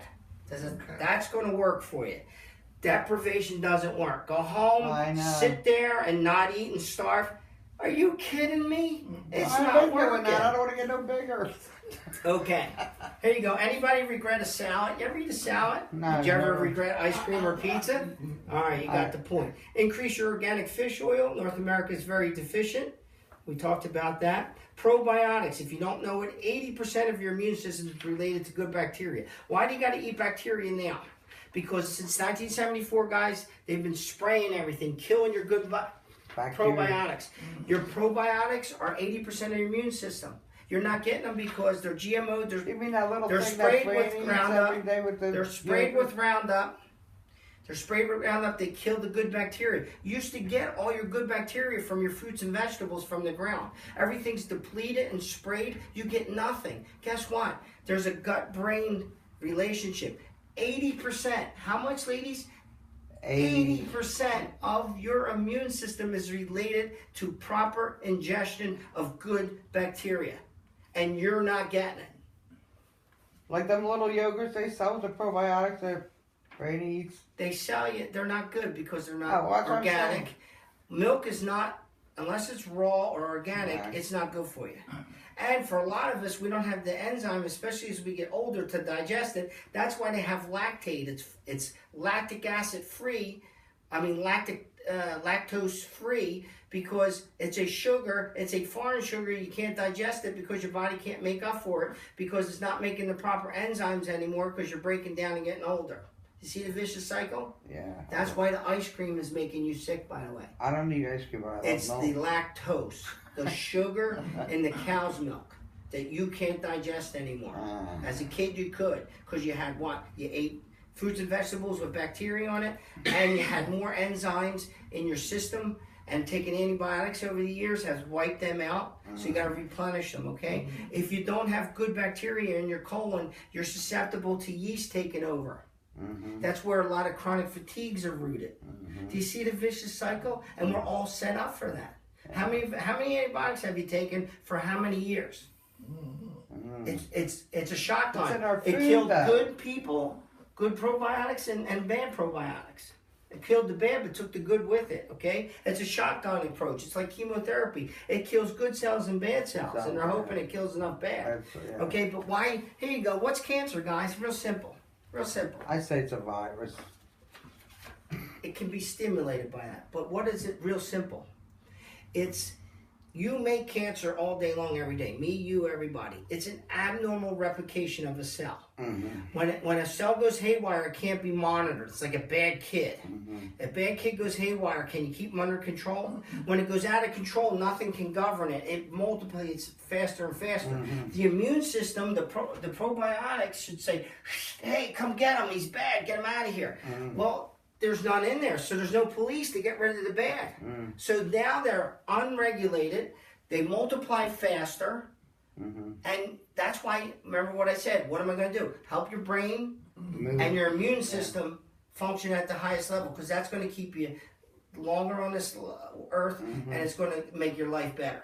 That's going to work for you. Deprivation doesn't work. Go home, I know. sit there and not eat and starve. Are you kidding me? It's I've not been doing working. that. I don't want to get no bigger. Okay. Here you go. Anybody regret a salad? You ever eat a salad? No, Did you ever never. regret ice cream or pizza? All right, you got the point. Increase your organic fish oil. North America is very deficient. We talked about that. Probiotics. If you don't know it, 80% of your immune system is related to good bacteria. Why do you got to eat bacteria now? Because since 1974, guys, they've been spraying everything, killing your good Bacteria. probiotics. Your probiotics are 80% of your immune system. You're not getting them because they're GMO. You mean that little They're thing sprayed that with Franny eats Roundup. every day with the They're sprayed yogurt? with Roundup. They're sprayed with Roundup. They kill the good bacteria. You used to get all your good bacteria from your fruits and vegetables from the ground. Everything's depleted and sprayed. You get nothing. Guess what? There's a gut-brain relationship. 80%. How much, ladies? 80% of your immune system is related to proper ingestion of good bacteria. And you're not getting it. Like them little yogurts they sell with the probiotics that Franny eats. They sell you, they're not good because they're not Oh, that's what I'm organic. saying. Milk is not, unless it's raw or organic, Right. it's not good for you. And for a lot of us, we don't have the enzyme, especially as we get older, to digest it. That's why they have lactate. It's lactic acid free. Lactose free, because it's a sugar. It's a foreign sugar. You can't digest it because your body can't make up for it because it's not making the proper enzymes anymore because you're breaking down and getting older. You see the vicious cycle? Yeah. That's why the ice cream is making you sick, by the way. I don't need ice cream. I love It's milk. the lactose, the sugar in the cow's milk that you can't digest anymore. As a kid, you could, because you had what? You ate fruits and vegetables with bacteria on it, and you had more enzymes in your system, and taking antibiotics over the years has wiped them out, so you got to replenish them, okay? If you don't have good bacteria in your colon, you're susceptible to yeast taking over. That's where a lot of chronic fatigues are rooted. Do you see the vicious cycle? And we're all set up for that. How many antibiotics have you taken for how many years? It's a shotgun. It's in our It food, killed though. good people, good probiotics, and bad probiotics. It killed the bad, but took the good with it, okay? It's a shotgun approach. It's like chemotherapy. It kills good cells and bad cells, and they're hoping it kills enough bad. Yeah. Okay, but why? Here you go. What's cancer, guys? Real simple. Real simple. I say it's a virus. It can be stimulated by that. But what is it? Real simple. It's you make cancer all day long, every day. Me, you, everybody. It's an abnormal replication of a cell. When a cell goes haywire, it can't be monitored. It's like a bad kid. A bad kid goes haywire. Can you keep them under control? When it goes out of control, nothing can govern it. It multiplies faster and faster. The immune system, the probiotics should say, hey, come get him. He's bad. Get him out of here. Well, there's none in there, so there's no police to get rid of the bad. So now they're unregulated. They multiply faster. And that's why, remember what I said, what am I going to do? Help your brain and your immune system function at the highest level, because that's going to keep you longer on this earth, and it's going to make your life better.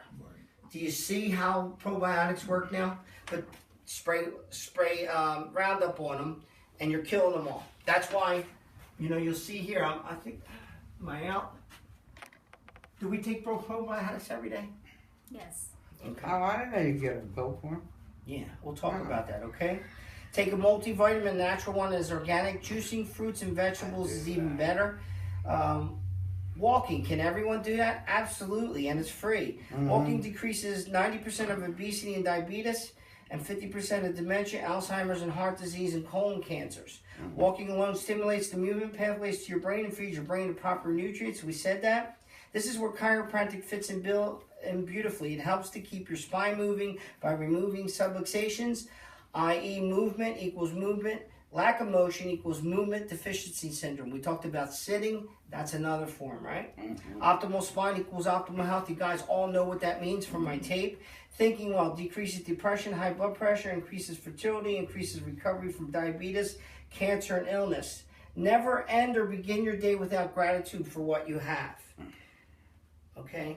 Do you see how probiotics work now? But spray Roundup on them, and you're killing them all. That's why, you'll see here, I think, am I out? Do we take probiotics every day? Yes. Okay. Oh, I didn't know you get a pill for him. Yeah, we'll talk about that, okay? Take a multivitamin, natural one is organic. Juicing fruits and vegetables is even better. Walking, can everyone do that? Absolutely, and it's free. Walking decreases 90% of obesity and diabetes, and 50% of dementia, Alzheimer's, and heart disease, and colon cancers. Walking alone stimulates the movement pathways to your brain and feeds your brain the proper nutrients. We said that. This is where chiropractic fits in beautifully. It helps to keep your spine moving by removing subluxations, i.e. movement equals movement. Lack of motion equals movement deficiency syndrome. We talked about sitting. That's another form, right? Optimal spine equals optimal health. You guys all know what that means from my tape. Thinking well decreases depression, high blood pressure, increases fertility, increases recovery from diabetes, cancer, and illness. Never end or begin your day without gratitude for what you have. Okay?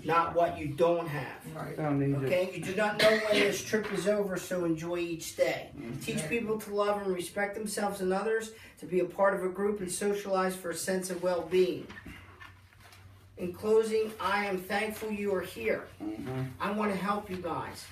Not what you don't have. Right. Okay? You do not know when this trip is over, so enjoy each day. Teach people to love and respect themselves and others, to be a part of a group and socialize for a sense of well-being. In closing, I am thankful you are here. I want to help you guys.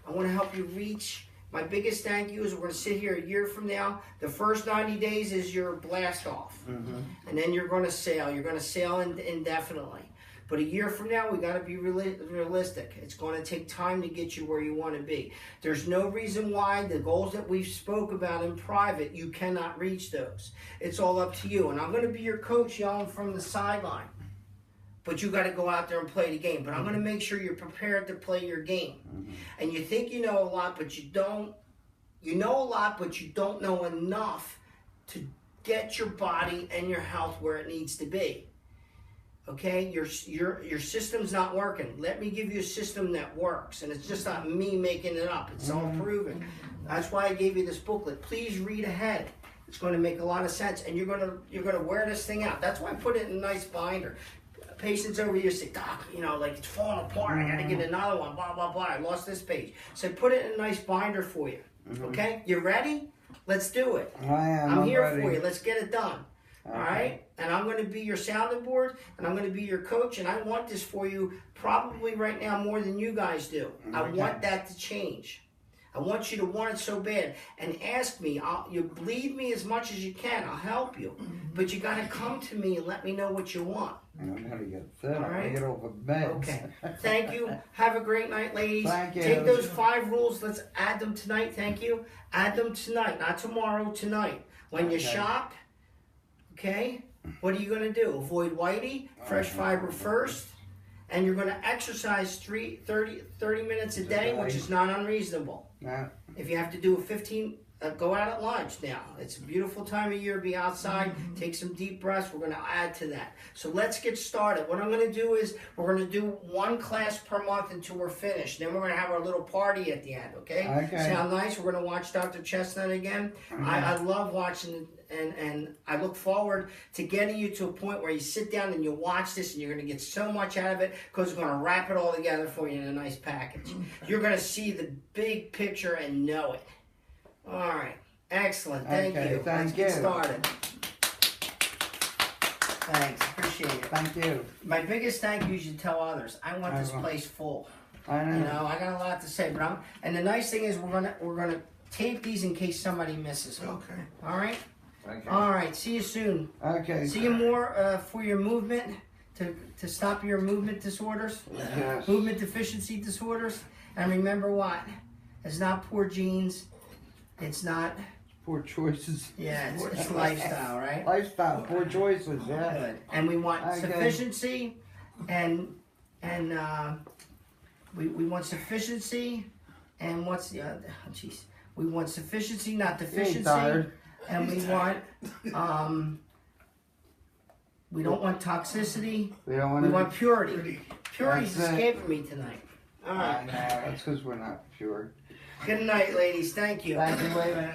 I want to help you reach. My biggest thank you is we're going to sit here a year from now. The first 90 days is your blast off. And then you're going to sail. You're going to sail indefinitely. But a year from now, we got to be realistic. It's going to take time to get you where you want to be. There's no reason why the goals that we've spoke about in private, you cannot reach those. It's all up to you. And I'm going to be your coach yelling from the sideline. But you got to go out there and play the game. But I'm going to make sure you're prepared to play your game. And you think you know a lot, but you don't. You know a lot, but you don't know enough to get your body and your health where it needs to be. Okay, your system's not working. Let me give you a system that works, and it's just not me making it up. It's all proven. That's why I gave you this booklet. Please read ahead. It's going to make a lot of sense, and you're gonna wear this thing out. That's why I put it in a nice binder. Patients over here say, Doc, like it's falling apart. I got to get another one. Blah blah blah. I lost this page. So put it in a nice binder for you. Okay, you ready? Let's do it. I'm here ready. for you. Let's get it done. Okay. All right? And I'm going to be your sounding board, and I'm going to be your coach, and I want this for you probably right now more than you guys do. I want that to change. I want you to want it so bad. And ask me. You bleed me as much as you can. I'll help you. But you got to come to me and let me know what you want. I don't know how to get fit. All right. I get over bed. Okay. Thank you. Have a great night, ladies. Thank you. Take those 5 rules. Let's add them tonight. Thank you. Add them tonight, not tomorrow, tonight. When you shop, okay, what are you going to do? Avoid whitey, fresh fiber first, and you're going to exercise 30 minutes a day, which is not unreasonable. Yeah. If you have to do a 15, go out at lunch now. It's a beautiful time of year. Be outside. Take some deep breaths. We're going to add to that. So let's get started. What I'm going to do is we're going to do 1 class per month until we're finished. Then we're going to have our little party at the end, okay? Sound nice? We're going to watch Dr. Chestnut again. I love watching it, and I look forward to getting you to a point where you sit down and you watch this and you're going to get so much out of it because we're going to wrap it all together for you in a nice package. You're going to see the big picture and know it. All right. Excellent. Thank you. Let's get started. Thanks. Appreciate it. Thank you. My biggest thank you is you tell others. I want this place full. I know. I got a lot to say, but and the nice thing is we're gonna tape these in case somebody misses them. Okay. All right. Okay. All right. See you soon. Okay. See you more for your movement to stop your movement disorders, Yes. movement deficiency disorders, and remember what? It's not poor genes. It's not. Poor choices. Yeah, it's lifestyle, right? Lifestyle. Poor choices. Yeah. Good. And we want sufficiency, and we want sufficiency, and what's the other? Oh, jeez. We want sufficiency, not deficiency, and we want we don't want toxicity. We don't We want want purity. Purity's That's it. escaping me tonight. All right. That's because we're not pure. Good night, ladies. Thank you. Thank you. Wait a minute.